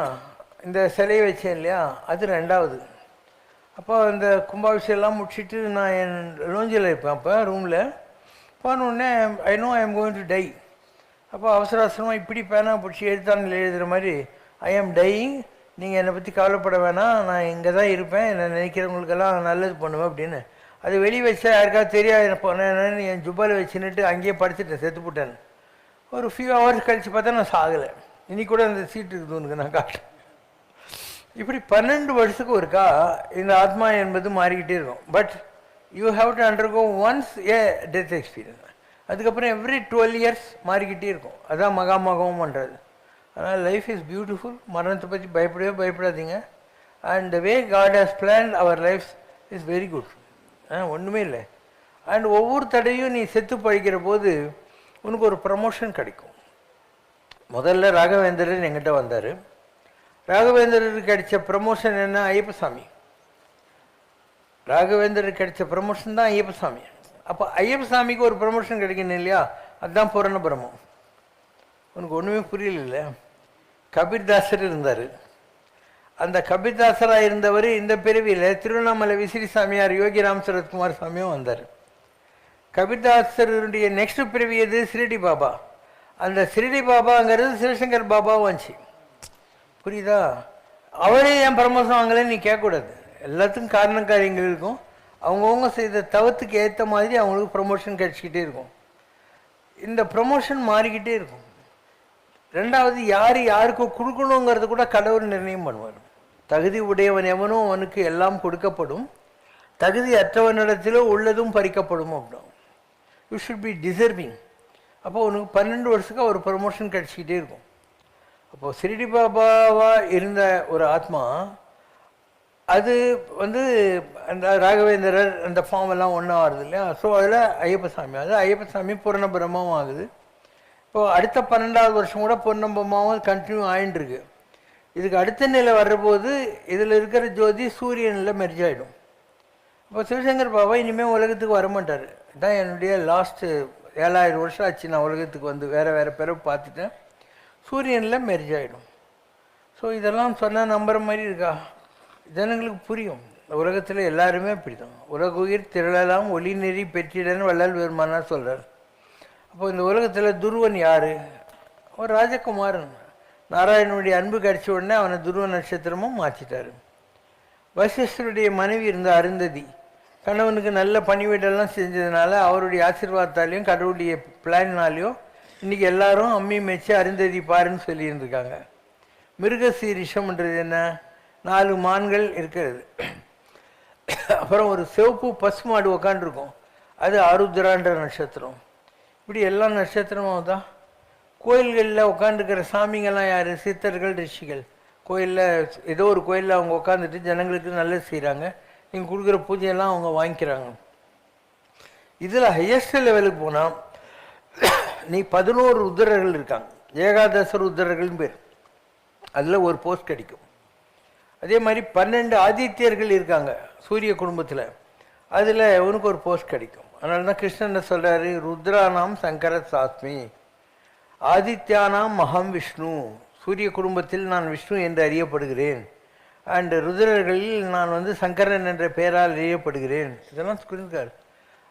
இந்த சிலையை வச்சேன் இல்லையா, அது 2வது. அப்போ அந்த கும்பாபிஷேகம்லாம் முடிச்சுட்டு நான் என் லோஞ்சில் இருப்பேன். அப்போ ரூமில் போனோடனே I know I am going to tie. அப்போ அவசர அவசரமாக இப்படி பேனா பிடிச்சி எழுத்தானில் எழுதுகிற மாதிரி ஐ ஆம் டையிங், நீங்கள் என்னை பற்றி கவலைப்பட வேணாம், நான் இங்கே தான் இருப்பேன், என்னை நினைக்கிறவங்களுக்கெல்லாம் நல்லது பண்ணுவேன் அப்படின்னு. அது வெளியே வச்சா யாருக்காவது தெரியாது போனேன்னு என் ஜுப்பாவில் வச்சுன்னுட்டு அங்கேயே படிச்சுட்டேன், செத்து போட்டேன். ஒரு ஃபியூ ஹவர்ஸ் கழித்து பார்த்தா நான் சாகலை. இன்னைக்கு கூட அந்த சீட்டு இருக்குது உனக்கு நான் காட்டுறேன். இப்படி 12 வருஷத்துக்கு ஒருக்கா இந்த ஆத்மா என்பது மாறிக்கிட்டே இருக்கும். But you have to undergo once A death experience. அதுக்கப்புறம் எவ்ரி 12 இயர்ஸ் மாறிக்கிட்டே இருக்கும். அதான் மகாமகமும் பண்ணுறது. அதனால் லைஃப் இஸ் பியூட்டிஃபுல். மரணத்தை பற்றி பயப்படாதீங்க. And the way God has plan our life is very good. ஒன்றுமே இல்லை. அண்ட் ஒவ்வொரு தடையும் நீ செத்து பழிக்கிற போது உனக்கு ஒரு ப்ரமோஷன் கிடைக்கும். முதல்ல ராகவேந்திரன் எங்கிட்ட வந்தார். ராகவேந்திரருக்கு கிடைச்ச ப்ரமோஷன் என்ன? ஐயப்பசாமி. ராகவேந்திரருக்கு கிடைச்ச ப்ரமோஷன் தான் ஐயப்பசாமி. அப்போ ஐயப்பசாமிக்கு ஒரு ப்ரமோஷன் கிடைக்கணும் இல்லையா, அதுதான் பூரண பிரம்மம். உனக்கு ஒன்றுமே புரியல. கபீர்தாசர் இருந்தார். அந்த கபீர்தாசராக இருந்தவர் இந்த பிறவியில் திருவண்ணாமலை விசிறி சாமியார் யோகிராம் சரத்குமார் சாமியும் வந்தார். கபீர்தாசருடைய நெக்ஸ்ட் பிறவி எது? சிரிடி பாபா. அந்த சிரிடி பாபாங்கிறது சிவசங்கர் பாபாவும் வந்துச்சு. புரியுதா? அவரே என் ப்ரமோஷன் வாங்கலன்னு நீ கேட்கக்கூடாது. எல்லாத்துக்கும் காரண காரியங்கள் இருக்கும். அவங்கவுங்க செய்த தவத்துக்கு ஏற்ற மாதிரி அவங்களுக்கு ப்ரமோஷன் கிடைச்சிக்கிட்டே இருக்கும். இந்த ப்ரமோஷன் மாறிக்கிட்டே இருக்கும். 2வது, யார் யாருக்கு கொடுக்கணுங்கிறது கூட கடவுள் நிர்ணயம் பண்ணுவார். தகுதி உடையவன் எவனும் அவனுக்கு எல்லாம் கொடுக்கப்படும், தகுதி அற்றவனிடத்திலோ உள்ளதும் பறிக்கப்படும் அப்படின்னா யூ ஷுட் பி டிசர்விங். அப்போ உனக்கு 12 வருஷத்துக்கு ஒரு ப்ரமோஷன் கிடச்சிக்கிட்டே இருக்கும். அப்போது சிரிடி பாபாவாக இருந்த ஒரு ஆத்மா அது வந்து அந்த ராகவேந்திரர் அந்த ஃபார்ம் எல்லாம் ஒன்றா வருது இல்லையா. ஸோ அதில் ஐயப்பசாமி, அது ஐயப்பசாமி பூரண பிரம்மமும் ஆகுது. இப்போது அடுத்த 12வது வருஷம் கூட பூரண பிரம்மாவும் கண்டினியூ ஆகிட்டுருக்கு. இதுக்கு அடுத்த நிலை வர்றபோது இதில் இருக்கிற ஜோதி சூரியனில் மெர்ஜ் ஆகிடும். இப்போ சிவசங்கர் பாபா இனிமேல் உலகத்துக்கு வரமாட்டார். தான் என்னுடைய லாஸ்ட்டு 7000 வருஷம் ஆச்சு நான் உலகத்துக்கு வந்து வேறு பிறகு பார்த்துட்டேன். சூரியனில் மெர்ஜ் ஆகிடும். ஸோ இதெல்லாம் சொன்னால் நம்புகிற மாதிரி இருக்கா? ஜனங்களுக்கு புரியும். உலகத்தில் எல்லாருமே அப்படி தான். உலக உயிர் திரளலாம் ஒளி நெறி பெற்றிடன்னு வள்ளல் பெருமானார் சொல்கிறார். அப்போ இந்த உலகத்தில் துருவன் யார்? ஒரு ராஜகுமாரன். நாராயணனுடைய அன்பு கிடைச்ச உடனே அவனை துருவ நட்சத்திரமும் மாற்றிட்டார். வசிஷ்டருடைய மனைவி இருந்த அருந்ததி கணவனுக்கு நல்ல பணிவிடெல்லாம் செஞ்சதுனால அவருடைய ஆசீர்வாதத்தாலையும் கடவுளுடைய பிளான்னாலையும் இன்றைக்கி எல்லாரும் அம்மி மேய்ச்சி அருந்ததி பாருன்னு சொல்லியிருந்துருக்காங்க. மிருகசீரிஷம்ன்றது என்ன? 4 மான்கள் இருக்கிறது. அப்புறம் ஒரு சிவப்பு பசுமாடு உக்காண்டிருக்கும், அது ஆருத்ரான்ற நட்சத்திரம். இப்படி எல்லா நட்சத்திரமும் தான். கோயில்களில் உட்காந்துருக்கிற சாமிங்கெல்லாம் யார்? சித்தர்கள், ரிஷிகள். கோயிலில் ஏதோ ஒரு கோயிலில் அவங்க உட்காந்துட்டு ஜனங்களுக்கு நல்லது செய்கிறாங்க. நீங்கள் கொடுக்குற பூஜையெல்லாம் அவங்க வாங்கிக்கிறாங்க. இதில் ஹையஸ்ட் லெவலுக்கு போனால் நீ 11 ருத்ரர்கள் இருக்காங்க, ஏகாதச ருத்ரர்கள்னு பேர். அதில் ஒரு போஸ்ட் கிடைக்கும். அதே மாதிரி 12 ஆதித்யர்கள் இருக்காங்க சூரிய குடும்பத்தில், அதில் உனக்கு ஒரு போஸ்ட் கிடைக்கும். அதனால தான் கிருஷ்ணன் சொல்கிறாரு, ருத்ரானாம் சங்கர சாஸ்மி ஆதித்யானாம் மகம் விஷ்ணு. சூரிய குடும்பத்தில் நான் விஷ்ணு என்று அறியப்படுகிறேன். அண்ட் ருத்ரர்களில் நான் வந்து சங்கரன் என்ற பெயரால் அறியப்படுகிறேன். இதெல்லாம் சொல்லியிருக்காரு.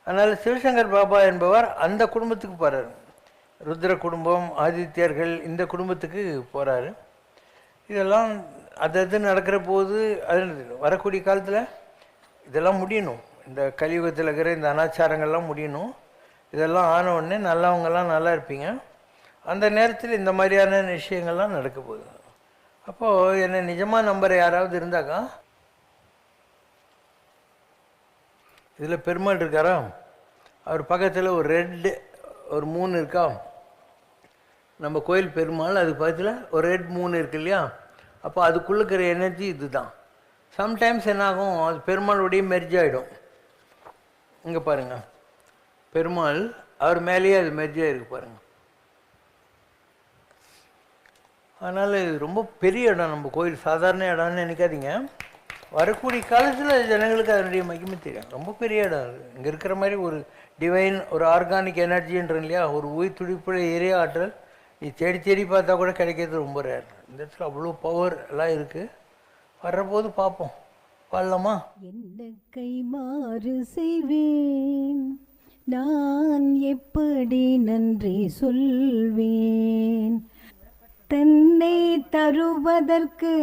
அதனால் சிவசங்கர் பாபா என்பவர் அந்த குடும்பத்துக்கு போகிறார். ருத்ர குடும்பம், ஆதித்யர்கள், இந்த குடும்பத்துக்கு போகிறாரு. இதெல்லாம் அது நடக்கிற போது அது வரக்கூடிய காலத்தில் இதெல்லாம் முடியணும். இந்த கலியுகத்தில் இருக்கிற இந்த அனாச்சாரங்கள்லாம் முடியணும். இதெல்லாம் ஆன உடனே நல்லவங்கெல்லாம் நல்லா இருப்பீங்க. அந்த நேரத்தில் இந்த மாதிரியான விஷயங்கள்லாம் நடக்க போகுது. அப்போது என்னை நிஜமாக நம்புற யாராவது இருந்தாக்கா, இதில் பெருமாள் இருக்காரா, அவர் பக்கத்தில் ஒரு ரெட் ஒரு மூணு இருக்கா, நம்ம கோயில் பெருமாள், அது பக்கத்தில் ஒரு ரெட் மூணு இருக்கு இல்லையா, அப்போ அதுக்குள்ளே இருக்கிற எனர்ஜி இது தான். சம்டைம்ஸ் என்னாகும், அது பெருமாளுடைய மெர்ஜ் ஆகிடும். இங்கே பாருங்கள், பெருமாள் அவர் மேலேயே அது மெர்ஜாக இருக்கு பாருங்கள். அதனால் இது ரொம்ப பெரிய இடம், நம்ம கோயில் சாதாரண இடம்னு நினைக்காதீங்க. வரக்கூடிய காலத்தில் ஜனங்களுக்கு அதனுடைய மகிமை தெரியும். ரொம்ப பெரிய இடம் அது. இங்கே இருக்கிற மாதிரி ஒரு டிவைன், ஒரு ஆர்கானிக் எனர்ஜின்ற இல்லையா, ஒரு உயிர் துடிப்புள்ள ஏரிய ஆற்றல் நீ தேடி தேடி பார்த்தா கூட கிடைக்கிறது ரொம்ப ரேர். இந்த இடத்துல அவ்வளோ பவர் எல்லாம் இருக்குது. வர்றபோது பார்ப்போம். பாடலாமா? என்ன கைமாறு செய்வேன், நான் எப்படி நன்றி சொல்வேன், தன்னை தருவதற்கு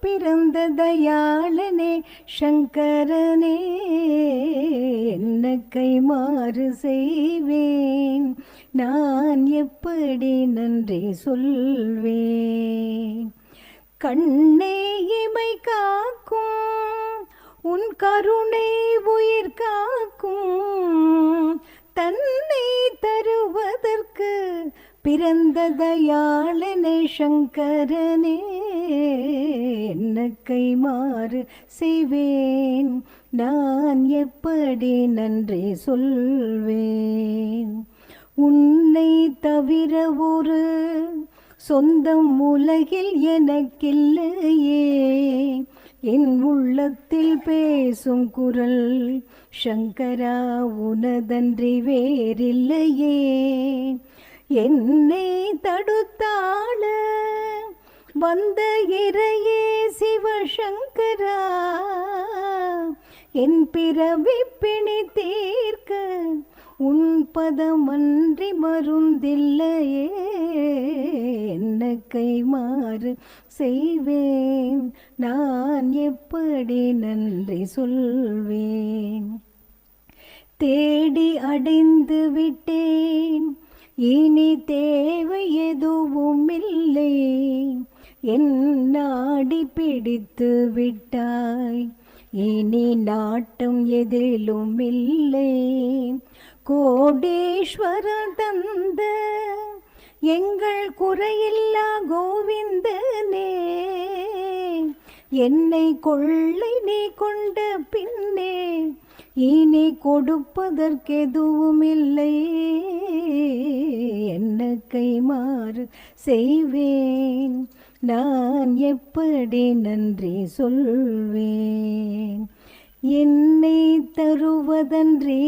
பிறந்த தயாளனே சங்கரனே, என்ன கைமாறு செய்வேன், நான் எப்படி நன்றி சொல்வேன், கண்ணே இமை காக்கும் உன் கருணை உயிர் காக்கும், தன்னை தருவதற்கு பிறந்த தயாளனே சங்கரனே, என்ன கைமாறு செய்வேன், நான் எப்படி நன்றி சொல்வேன், உன்னை தவிர ஒரு சொந்தம் உலகில் எனக்கில்லையே, என் உள்ளத்தில் பேசும் குரல் சங்கரா உனதன்றி வேறில்லையே, என்னை தடுத்தாள வந்த இறையே சிவசங்கரா, என் பிறவி பிணி தீர்க்க உன் பதமன்றி மருந்தில்லையே, என்ன கைமாறு செய்வேன், நான் எப்படி நன்றி சொல்வேன், தேடி அடைந்து விட்டேன் இனி தேவை எதுவும் இல்லை, என் நாடி பிடித்து விட்டாய் இனி நாட்டம் எதிலும் இல்லை, கோடீஸ்வரன் தந்த எங்கள் குறையில்லா கோவிந்தனே, என்னை கொள்ளை நீ கொண்ட பின்னே இனி கொடுப்பதற்கெதுவும் இல்லை, என்ன கைமாறு செய்வேன், நான் எப்படி நன்றி சொல்வேன், என்னை தருவதன்றே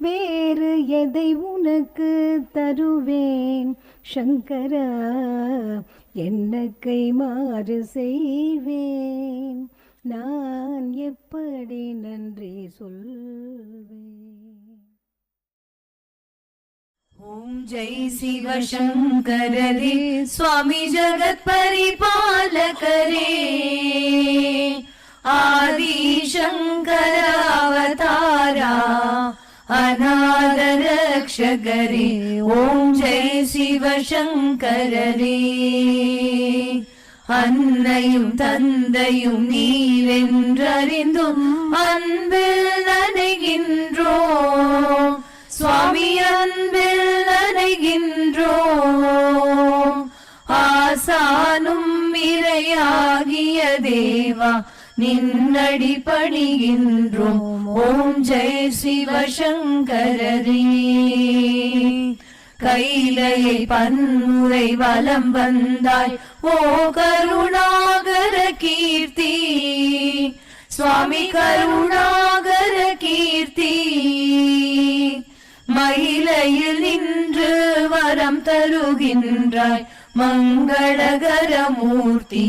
வேறு எதை உனக்கு தருவேன் சங்கரா, என்ன கைமாறு செய்வேன், நான் எப்படி நன்றி சொல்வேன். ஓம் ஜெய் சிவசங்கரரே சுவாமி ஜகத் பரிபாலகரே, ஆதி சங்கர அவதாரா அநாத ரக்ஷகரே, ஓம் ஜெய் சிவசங்கரரே, அன்னையும் தந்தையும் நீரென்றறிந்தும் அன்பில் நனைகின்றோம் சுவாமி, அன்பில் நனைகின்றோம், ஆசானும் இறையாகிய தேவா நின்னடி பணிகின்றோம், ஓம் ஜெய் சிவசங்கரரே, கைலையை பன்முறை வலம் வந்தாய் ஓ கருணாகர கீர்த்தி, சுவாமி கருணாகர கீர்த்தி, மயிலையில் நின்று வரம் தருகின்றாய் மங்களகர மூர்த்தி,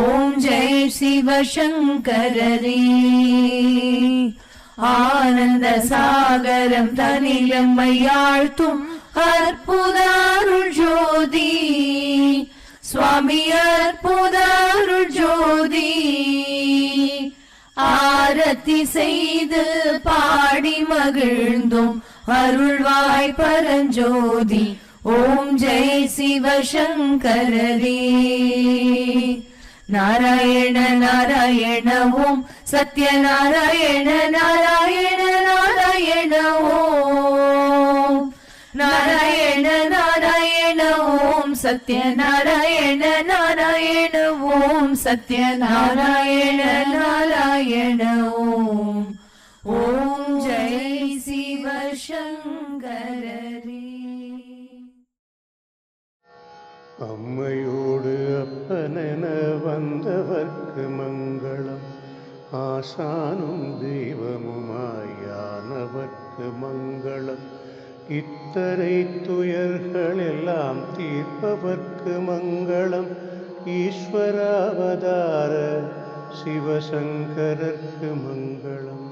ஓம் ஜெய் சிவசங்கரரே, ஆனந்த சாகரம் தனிலம்மை ஆழ்த்தும் அற்புத அருள் ஜோதி சுவாமி அற்புத அருள் ஜோதி ஆரத்தி செய்து பாடி மகிழ்ந்தோம் அருள்வாய் பரஞ்சோதி ஓம் ஜெய் சிவசங்கரரே நாராயண நாராயண ஓம் சத்யநாராயண நாராயண நாராயண ஓம் நாராயண நாராயண ஓம் சத்யநாராயண நாராயண ஓம் சத்யநாராயண நாராயண ஓம் ஓம் ஜெய் சிவசங்கரரே. அம்மையோடு அப்பனென வந்தவர்க்கு மங்களம், ஆசானும் தெய்வமுமாயானவர்க்கு மங்களம், இத்தனை துயர்கள் எல்லாம் தீர்ப்பவர்க்கு மங்களம், ஈஸ்வராவதார சிவசங்கரர்க்கு மங்களம்.